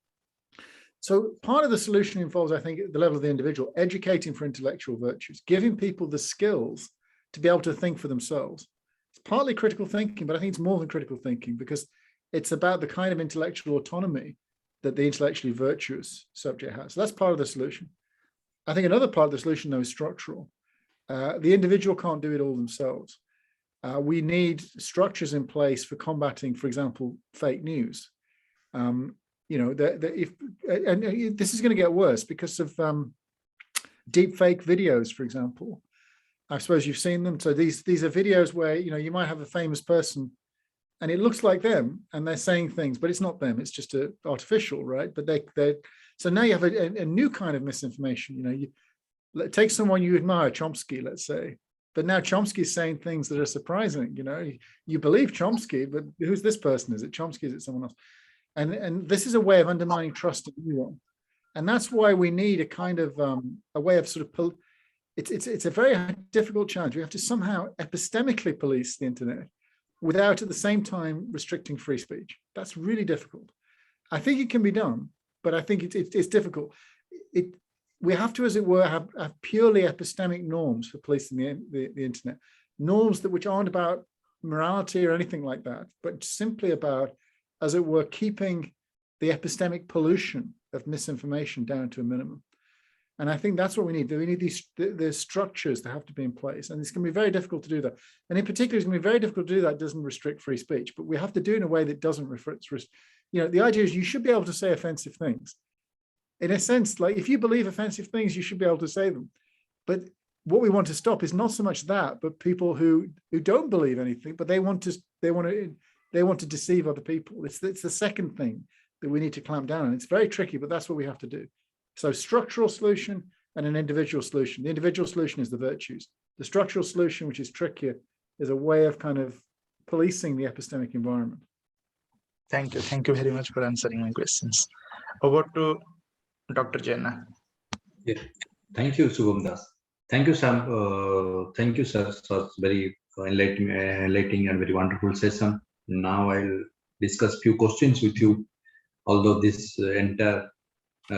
So part of the solution involves, I think, at the level of the individual, educating for intellectual virtues, giving people the skills to be able to think for themselves. It's partly critical thinking, but I think it's more than critical thinking because it's about the kind of intellectual autonomy that the intellectually virtuous subject has. So that's part of the solution. I think another part of the solution, though, is structural. The individual can't do it all themselves. We need structures in place for combating, for example, fake news. You know, and this is going to get worse because of deep fake videos, for example. I suppose you've seen them. So these are videos where, you know, you might have a famous person and it looks like them and they're saying things, but it's not them. It's just artificial, right? But so now you have a new kind of misinformation. You know, take someone you admire, Chomsky, let's say, but now Chomsky's saying things that are surprising. You know, you believe Chomsky, but who's this person? Is it Chomsky? Is it someone else? And this is a way of undermining trust in anyone. And that's why we need a kind of a way of sort of, it's a very difficult challenge. We have to somehow epistemically police the internet without at the same time restricting free speech. That's really difficult. I think it can be done, but I think it's difficult. We have to, as it were, have purely epistemic norms for policing the internet, norms which aren't about morality or anything like that, but simply about, as it were, keeping the epistemic pollution of misinformation down to a minimum. And I think that's what we need. We need the structures that have to be in place. And it's going to be very difficult to do that. And in particular, it's going to be very difficult to do that. It doesn't restrict free speech, but we have to do it in a way that doesn't restrict. You know, the idea is you should be able to say offensive things. In a sense, like if you believe offensive things, you should be able to say them. But what we want to stop is not so much that, but people who don't believe anything, but they want to deceive other people. It's the second thing that we need to clamp down on. It's very tricky, but that's what we have to do. So structural solution and an individual solution. The individual solution is the virtues. The structural solution, which is trickier, is a way of kind of policing the epistemic environment. Thank you. Thank you very much for answering my questions. Over to Dr. Jaina. Yeah. Thank you, Shubham Das. Thank you, Sam. Thank you, sir. So very enlightening and very wonderful session. Now I'll discuss few questions with you. Although this entire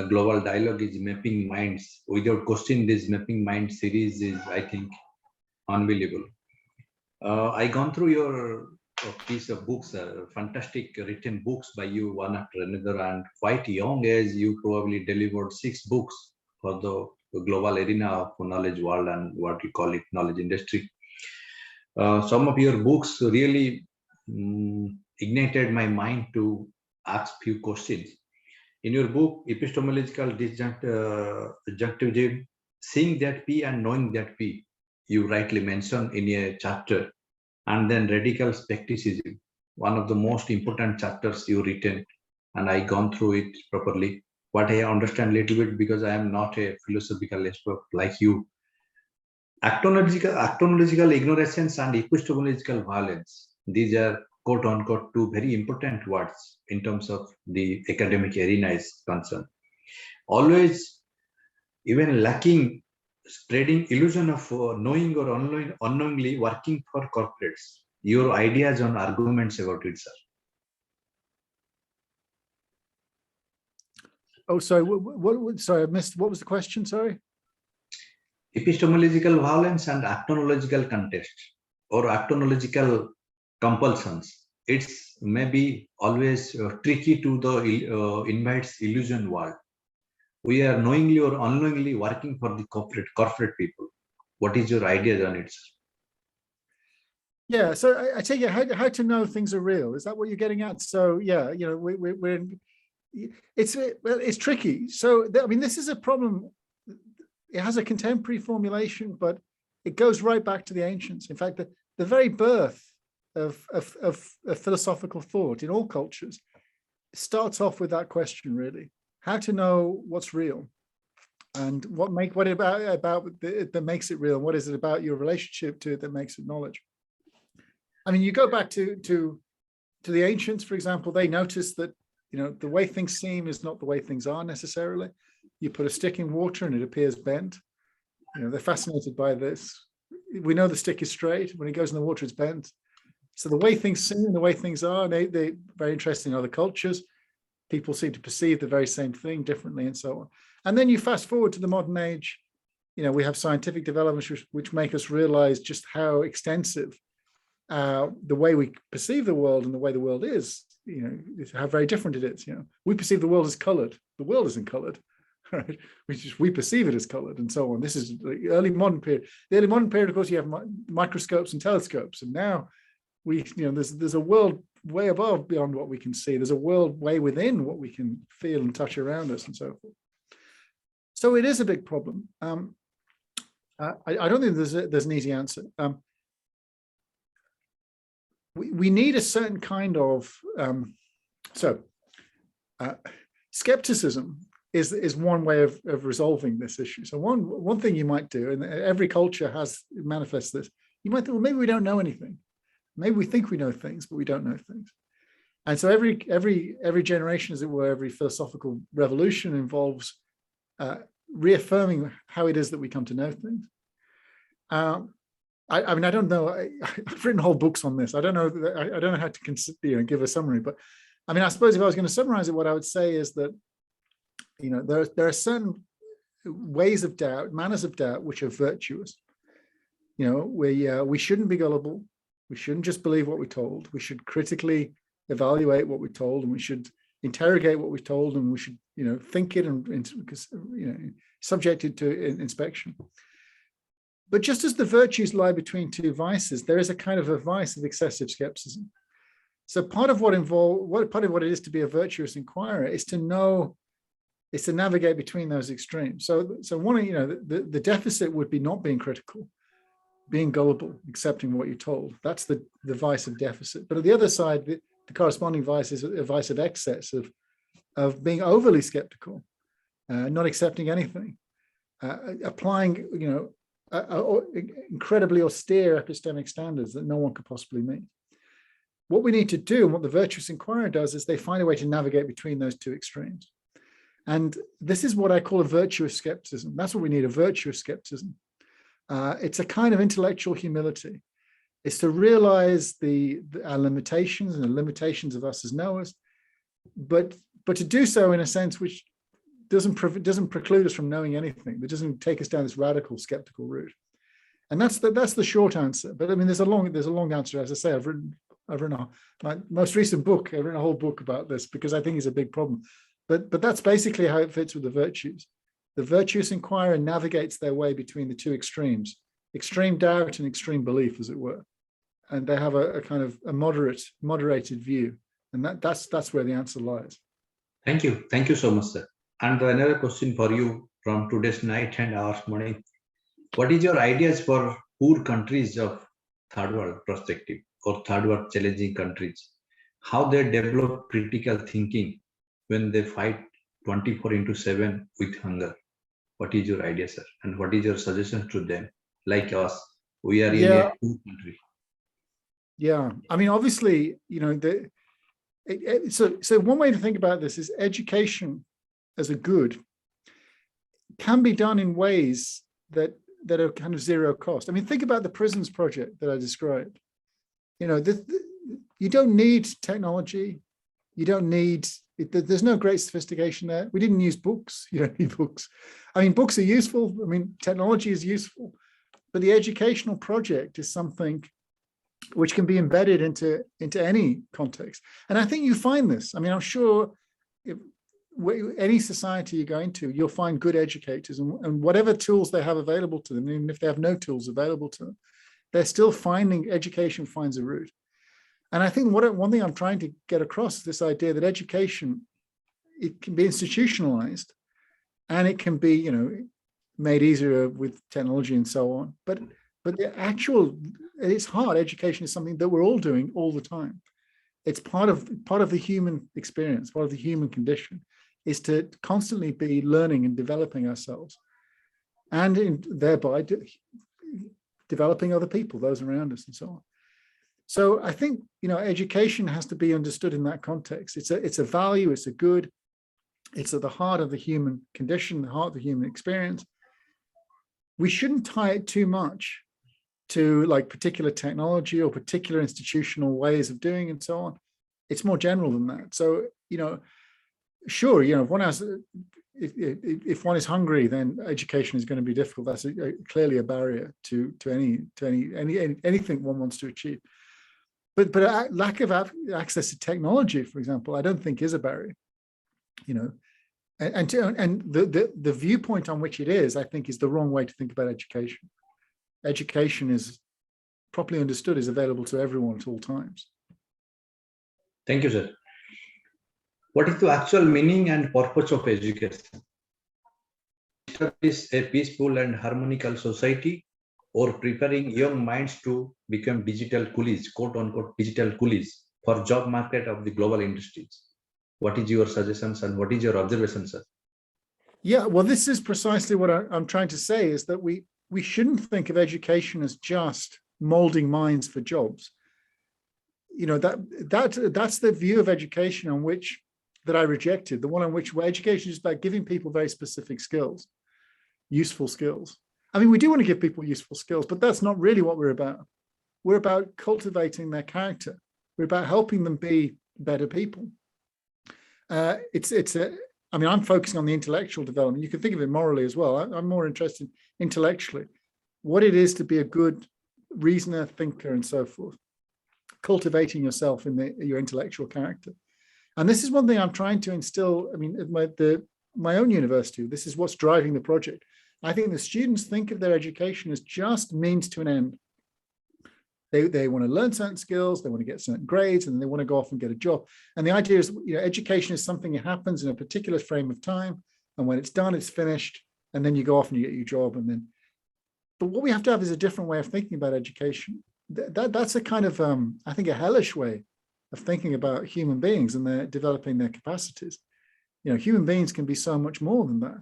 global dialogue is mapping minds, without question, this mapping mind series is, I think, unbelievable. I gone through your piece of books, fantastic written books by you, one after another, and quite young age, you probably delivered 6 books for the global arena of knowledge world and what you call it, knowledge industry. Some of your books really ignited my mind to ask few questions. In your book, Epistemological Disjunctivism, Seeing That P and Knowing That P, you rightly mentioned in a chapter, and then Radical Skepticism, one of the most important chapters you written, and I gone through it properly. What I understand a little bit, because I am not a philosophical expert like you, Actonological ignorance and epistemological violence. These are quote unquote two very important words in terms of the academic arena is concerned. Always, even lacking, spreading illusion of knowing or unknowingly working for corporates. Your ideas on arguments about it, sir. Oh, sorry. Sorry, I missed. What was the question? Sorry. Epistemological violence and actonological contest or actonological compulsions. It's maybe always tricky to the invites illusion world. We are knowingly or unknowingly working for the corporate people. What is your idea on it, sir? Yeah, so I take it how to know things are real. Is that what you're getting at? So yeah, you know, we're in, it's tricky. So I mean, this is a problem. It has a contemporary formulation, but it goes right back to the ancients. In fact, the very birth of philosophical thought in all cultures starts off with that question, really: how to know what's real, and what about that makes it real. What is it about your relationship to it that makes it knowledge? I mean, you go back to the ancients, for example. They noticed that, you know, the way things seem is not the way things are necessarily. You put a stick in water and it appears bent. You know, they're fascinated by this. We know the stick is straight. When it goes in the water, it's bent. So the way things seem and the way things are, they're very interesting in other cultures. People seem to perceive the very same thing differently and so on. And then you fast forward to the modern age. You know, we have scientific developments which make us realize just how extensive the way we perceive the world and the way the world is, you know, how very different it is. You know, we perceive the world as colored. The world isn't colored, right? We perceive it as colored and so on. This is the early modern period. The early modern period, of course, you have microscopes and telescopes, and now you know, there's a world way above beyond what we can see. There's a world way within what we can feel and touch around us and so forth. So it is a big problem. I don't think there's an easy answer. We need a certain kind of skepticism is one way of resolving this issue. So one thing you might do, and every culture manifests this, you might think, well, maybe we don't know anything. Maybe we think we know things, but we don't know things. And so every generation, as it were, every philosophical revolution involves reaffirming how it is that we come to know things. I mean, I don't know. I've written whole books on this. I don't know. I don't know how to consider and give a summary. But I mean, I suppose if I was going to summarize it, what I would say is that, you know, there are certain ways of doubt, manners of doubt, which are virtuous. You know, we shouldn't be gullible. We shouldn't just believe what we're told. We should critically evaluate what we're told, and we should interrogate what we're told, and we should, you know, think it and you know, subject it to inspection. But just as the virtues lie between two vices, there is a kind of a vice of excessive skepticism. So part of what it is to be a virtuous inquirer is to know, is to navigate between those extremes. So one, you know, the deficit would be not being critical, being gullible, accepting what you're told. That's the vice of deficit. But at the other side, the corresponding vice is a vice of excess, of being overly skeptical, not accepting anything, applying, you know, incredibly austere epistemic standards that no one could possibly meet. What we need to do, and what the virtuous inquirer does, is they find a way to navigate between those two extremes. And this is what I call a virtuous skepticism. That's what we need, a virtuous skepticism. It's a kind of intellectual humility. It's to realize our limitations and the limitations of us as knowers, but to do so in a sense which doesn't preclude us from knowing anything. That doesn't take us down this radical skeptical route. And that's the short answer. But I mean, there's a long answer. As I say, I've written my most recent book. I've written a whole book about this because I think it's a big problem. But that's basically how it fits with the virtues. The virtuous inquirer navigates their way between the two extremes, extreme doubt and extreme belief, as it were. And they have a kind of a moderated view. And that's where the answer lies. Thank you. Thank you so much, sir. And another question for you from today's night and our morning. What is your ideas for poor countries of third world perspective or third world challenging countries? How they develop critical thinking when they fight 24/7 with hunger? What is your idea, sir? And what is your suggestion to them? like us. We are in Yeah. a poor country. Yeah, I mean, obviously, so one way to think about this is education as a good can be done in ways that are kind of zero cost. I mean, think about the prisons project that I described. You don't need technology. You don't need, there's no great sophistication there. We didn't use books. You don't need books. I mean, books are useful. I mean, technology is useful, but the educational project is something which can be embedded into any context. And I think you find this. I mean, I'm sure any society you go into, you'll find good educators, and whatever tools they have available to them, even if they have no tools available to them, they're still finding, education finds a route. And I think one thing I'm trying to get across is this idea that education, it can be institutionalized, and it can be, made easier with technology and so on. But the actual, it's hard. Education is something that we're all doing all the time. It's part of the human experience, part of the human condition, is to constantly be learning and developing ourselves, and thereby developing other people, those around us, and so on. So I think, education has to be understood in that context. It's a value, it's a good, it's at the heart of the human condition, the heart of the human experience. We shouldn't tie it too much to like particular technology or particular institutional ways of doing and so on. It's more general than that. So, sure, if one is hungry, then education is going to be difficult. That's clearly a barrier to anything one wants to achieve. But a lack of access to technology, for example, I don't think is a barrier. And the viewpoint on which it is, I think, is the wrong way to think about education. Education is properly understood, is available to everyone at all times. Thank you, sir. What is the actual meaning and purpose of education? Is a peaceful and harmonical society, or preparing young minds to become digital coolies, quote unquote, digital coolies for job market of the global industries? What is your suggestions and what is your observation, sir? Yeah, well, this is precisely what I'm trying to say, is that we shouldn't think of education as just molding minds for jobs. That's the view of education that I rejected, the one on which education is about giving people very specific skills, useful skills. I mean, we do want to give people useful skills, but that's not really what we're about. We're about cultivating their character. We're about helping them be better people. I mean, I'm focusing on the intellectual development. You can think of it morally as well. I'm more interested intellectually, what it is to be a good reasoner, thinker, and so forth, cultivating yourself in your intellectual character. And this is one thing I'm trying to instill. I mean, at my own university, this is what's driving the project. I think the students think of their education as just means to an end. They want to learn certain skills, they want to get certain grades, and then they want to go off and get a job. And the idea is, education is something that happens in a particular frame of time, and when it's done, it's finished, and then you go off and you get your job. But what we have to have is a different way of thinking about education. That's a kind of, I think, a hellish way of thinking about human beings and their developing their capacities. Human beings can be so much more than that.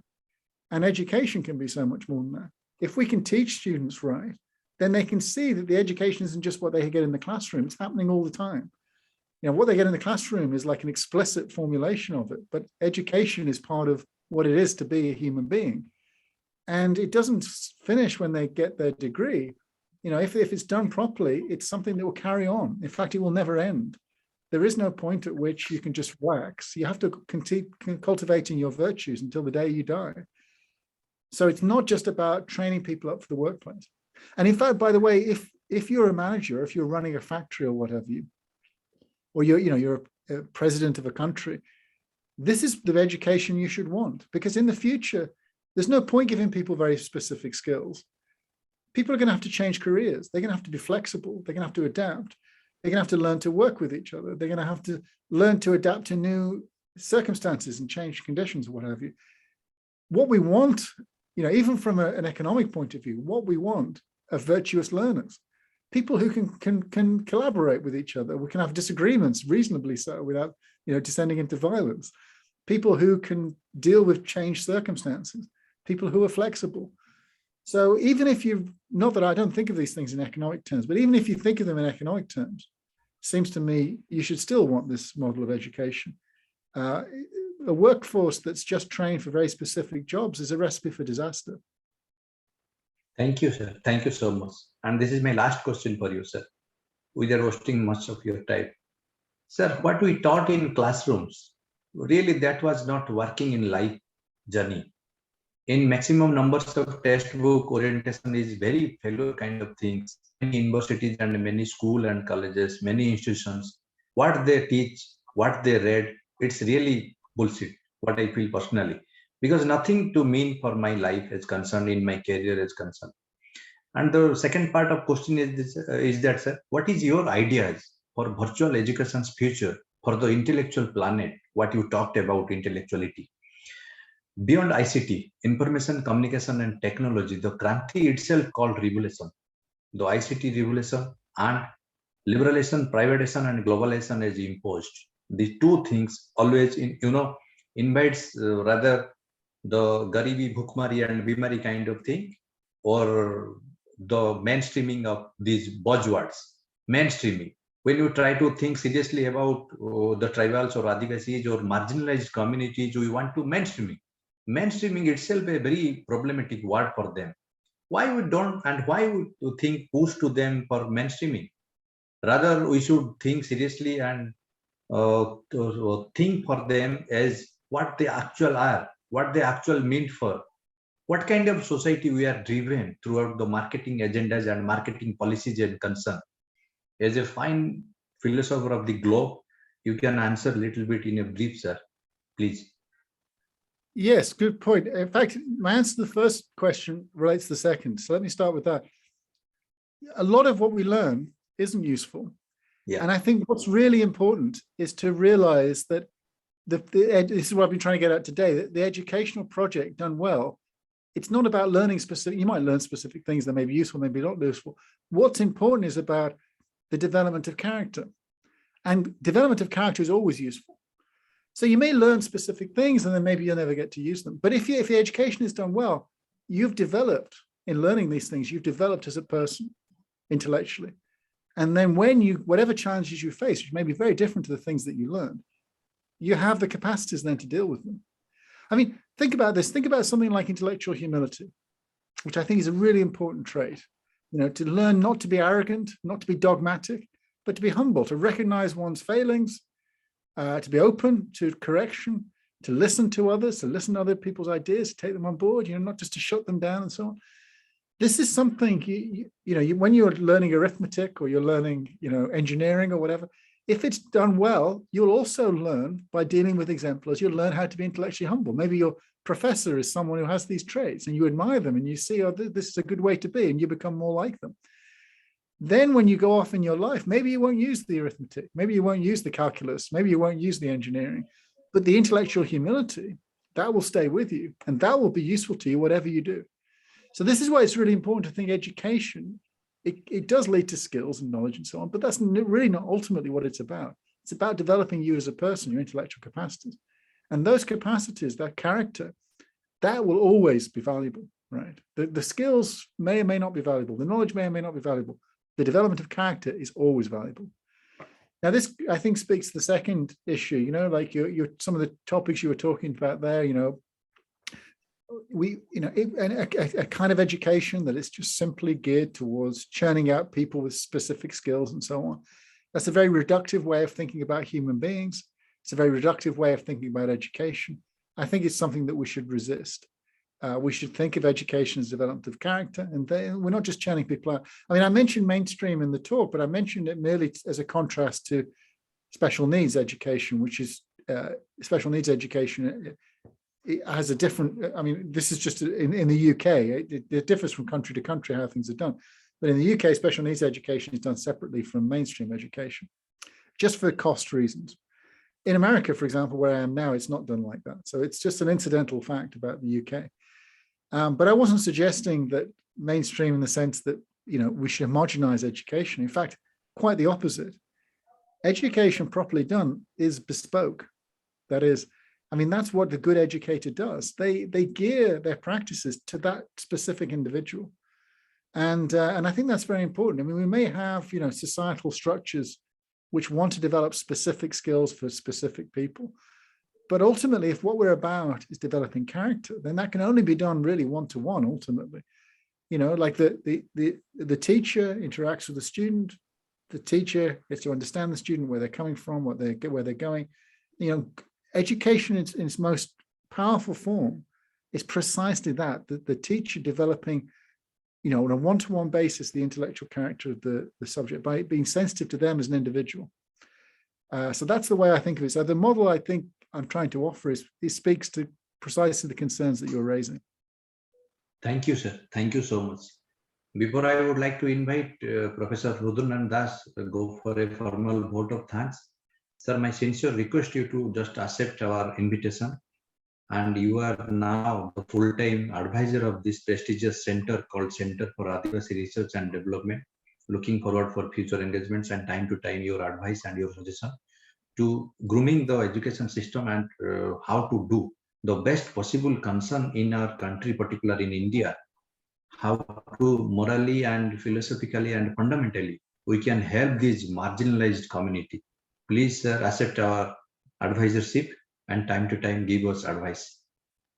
And education can be so much more than that. If we can teach students right, then they can see that the education isn't just what they get in the classroom. It's happening all the time. What they get in the classroom is like an explicit formulation of it, but education is part of what it is to be a human being. And it doesn't finish when they get their degree. If it's done properly, it's something that will carry on. In fact, it will never end. There is no point at which you can just wax. You have to continue cultivating your virtues until the day you die. So it's not just about training people up for the workplace. And in fact, by the way, if you're a manager, if you're running a factory or what have you, or you're a president of a country, this is the education you should want, because in the future, there's no point giving people very specific skills. People are going to have to change careers. They're going to have to be flexible. They're going to have to adapt. They're going to have to learn to work with each other. They're going to have to learn to adapt to new circumstances and change conditions or what have you. What we want, even from an economic point of view, what we want are virtuous learners, people who can collaborate with each other. We can have disagreements reasonably so without descending into violence. People who can deal with changed circumstances, people who are flexible. So even if you, not that I don't think of these things in economic terms, but even if you think of them in economic terms, seems to me you should still want this model of education. A workforce that's just trained for very specific jobs is a recipe for disaster. Thank you, sir. Thank you so much. And this is my last question for you, sir. We are wasting much of your time. Sir, what we taught in classrooms, really that was not working in life journey. In maximum numbers of textbook, orientation is very failure kind of things. Many universities and many school and colleges, many institutions, what they teach, what they read, it's really bullshit, what I feel personally. Because nothing to mean for my life is concerned, in my career is concerned. And the second part of question is this, is that, sir, what is your ideas for virtual education's future, for the intellectual planet, what you talked about intellectuality? Beyond ICT, information, communication, and technology, the Kranti itself called revolution. The ICT revolution and liberalization, privatization, and globalization is imposed. These two things always, invites rather the garibi, bhukmari, and bimari kind of thing, or the mainstreaming of these buzzwords. Mainstreaming. When you try to think seriously about the tribals or Adivasis or marginalized communities, we want to mainstreaming. Mainstreaming itself a very problematic word for them. Why we don't, and why we think push to them for mainstreaming? Rather, we should think seriously and think for them as what they actual are, what they actual mean for, what kind of society we are driven throughout the marketing agendas and marketing policies and concern. As a fine philosopher of the globe, you can answer a little bit in a brief, sir, please. Yes, good point. In fact, my answer to the first question relates to the second. So let me start with that. A lot of what we learn isn't useful. Yeah. And I think what's really important is to realize that this is what I've been trying to get at today, that the educational project done well, it's not about learning specific, you might learn specific things that may be useful, maybe not useful. What's important is about the development of character. And development of character is always useful. So you may learn specific things and then maybe you'll never get to use them. But if the education is done well, you've developed in learning these things, you've developed as a person intellectually. And then when whatever challenges you face, which may be very different to the things that you learned, you have the capacities then to deal with them. I mean, think about this. Think about something like intellectual humility, which I think is a really important trait. To learn not to be arrogant, not to be dogmatic, but to be humble, to recognize one's failings, to be open to correction, to listen to others, to listen to other people's ideas, to take them on board, not just to shut them down and so on. This is something, when you're learning arithmetic or you're learning, engineering or whatever, if it's done well, you'll also learn by dealing with exemplars, you'll learn how to be intellectually humble. Maybe your professor is someone who has these traits and you admire them and you see, oh, this is a good way to be, and you become more like them. Then when you go off in your life, maybe you won't use the arithmetic, maybe you won't use the calculus, maybe you won't use the engineering, but the intellectual humility, that will stay with you and that will be useful to you, whatever you do. So this is why it's really important to think education. It does lead to skills and knowledge and so on, but that's really not ultimately what it's about. It's about developing you as a person, your intellectual capacities. And those capacities, that character, that will always be valuable, right? The skills may or may not be valuable. The knowledge may or may not be valuable. The development of character is always valuable. Now, this, I think, speaks to the second issue, like some of the topics you were talking about there, a kind of education that is just simply geared towards churning out people with specific skills and so on. That's a very reductive way of thinking about human beings. It's a very reductive way of thinking about education. I think it's something that we should resist. We should think of education as development of character, and we're not just churning people out. I mean, I mentioned mainstream in the talk, but I mentioned it merely as a contrast to special needs education, which is special needs education. It has a different, I mean, this is just in the UK, it differs from country to country how things are done. But in the UK, special needs education is done separately from mainstream education, just for cost reasons. In America, for example, where I am now, it's not done like that. So it's just an incidental fact about the UK. But I wasn't suggesting that mainstream in the sense that, we should homogenize education. In fact, quite the opposite. Education properly done is bespoke. That is, I mean, that's what the good educator does. They gear their practices to that specific individual. And I think that's very important. I mean, we may have, societal structures which want to develop specific skills for specific people. But ultimately, if what we're about is developing character, then that can only be done really one-to-one ultimately. Like the teacher interacts with the student, the teacher gets to understand the student, where they're coming from, where they're going. Education in its most powerful form is precisely that, the teacher developing, on a one-to-one basis, the intellectual character of the subject by being sensitive to them as an individual. So that's the way I think of it. So the model I think I'm trying to offer it speaks to precisely the concerns that you're raising. Thank you, sir. Thank you so much. Before I would like to invite Professor Rudhunaran Das to go for a formal vote of thanks. Sir, my sincere request you to just accept our invitation. And you are now the full-time advisor of this prestigious center called Center for Adivasi Research and Development. Looking forward for future engagements and time to time your advice and your suggestion to grooming the education system and how to do the best possible concern in our country, particularly in India, how to morally and philosophically and fundamentally we can help this marginalized community. Please, sir, accept our advisorship and time to time give us advice.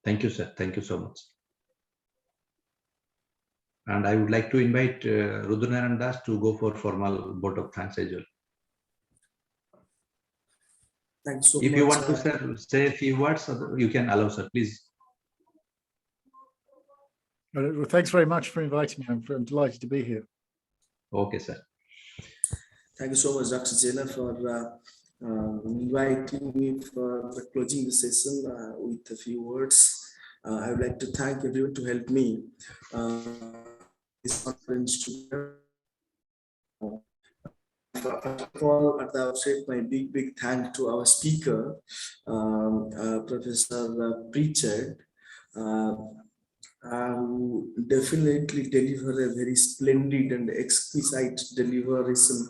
Thank you, sir. Thank you so much. And I would like to invite Rudhunaran Das to go for formal vote of thanks as well. Thanks so If much. you want to, sir, say a few words, you can allow, sir, please. Well, thanks very much for inviting me. I'm delighted to be here. Okay, sir. Thank you so much, Dr. Jena, for inviting me for closing the session with a few words. I would like to thank everyone to help me this conference together. First of all, at the outset, my big thank to our speaker, Professor Pritchard, who definitely deliver a very splendid and exquisite deliveration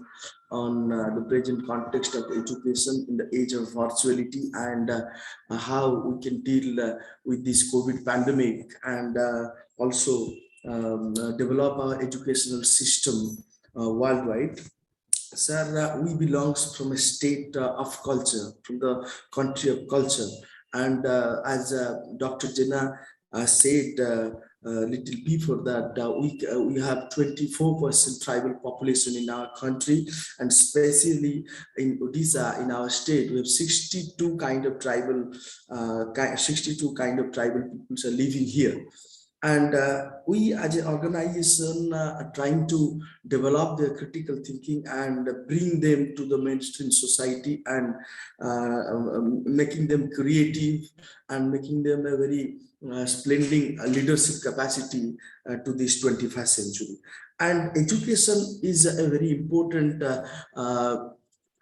on the present context of education in the age of virtuality and how we can deal with this COVID pandemic and also develop our educational system worldwide. Sir, we belong from a state of culture, from the country of culture. And as Dr. Jena said little before that, we have 24% tribal population in our country, and especially in Odisha, in our state, we have 62 kind of tribal, 62 kind of tribal peoples are living here. And we as an organization are trying to develop their critical thinking and bring them to the mainstream society and making them creative and making them a very splendid leadership capacity to this 21st century. And education is a very important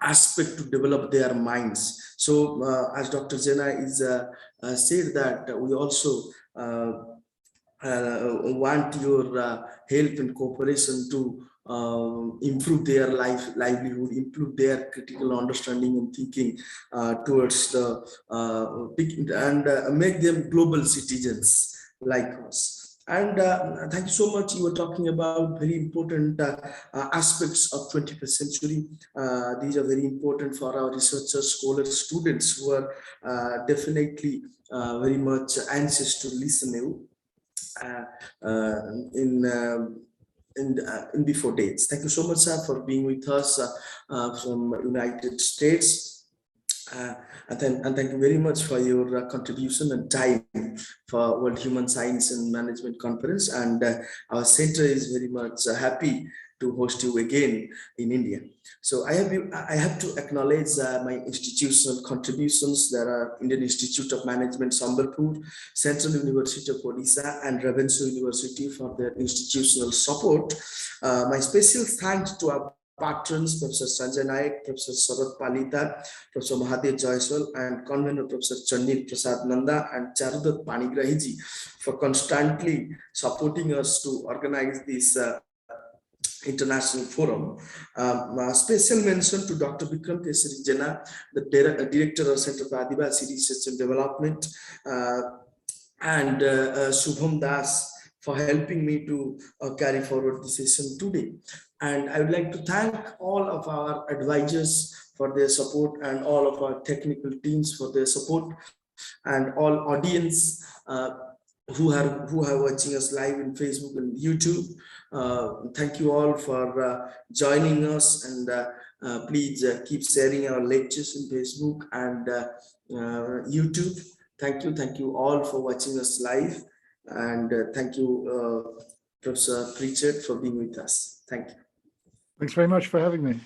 aspect to develop their minds. So as Dr. Jena is said that we also want your help and cooperation to improve their livelihood, improve their critical understanding and thinking towards the and make them global citizens like us. And thank you so much. You were talking about very important aspects of 21st century. These are very important for our researchers, scholars, students who are definitely very much anxious to listen to. In before dates. Thank you so much, sir, for being with us from United States. And thank you very much for your contribution and time for World Human Science and Management Conference. And our center is very much happy to host you again in India. So I have to acknowledge my institutional contributions. There are Indian Institute of Management, Sambalpur, Central University of Odisha, and Ravenshaw University for their institutional support. My special thanks to our patrons, Professor Sanjay Naik, Professor Sarat Palita, Professor Mahadev Jaiswal, and convener Professor Chandil Prasad Nanda and Charudat Panigrahiji for constantly supporting us to organize this International Forum. Special mention to Dr. Vikram Kesari Jena, the Director of Center for Adivasi Research and Development, and Shubham Das for helping me to carry forward the session today. And I would like to thank all of our advisors for their support and all of our technical teams for their support, and all audience who are watching us live in Facebook and YouTube. Thank you all for joining us, and please keep sharing our lectures in Facebook and YouTube. Thank you all for watching us live, and thank you, Professor Pritchard, for being with us. Thank you. Thanks very much for having me.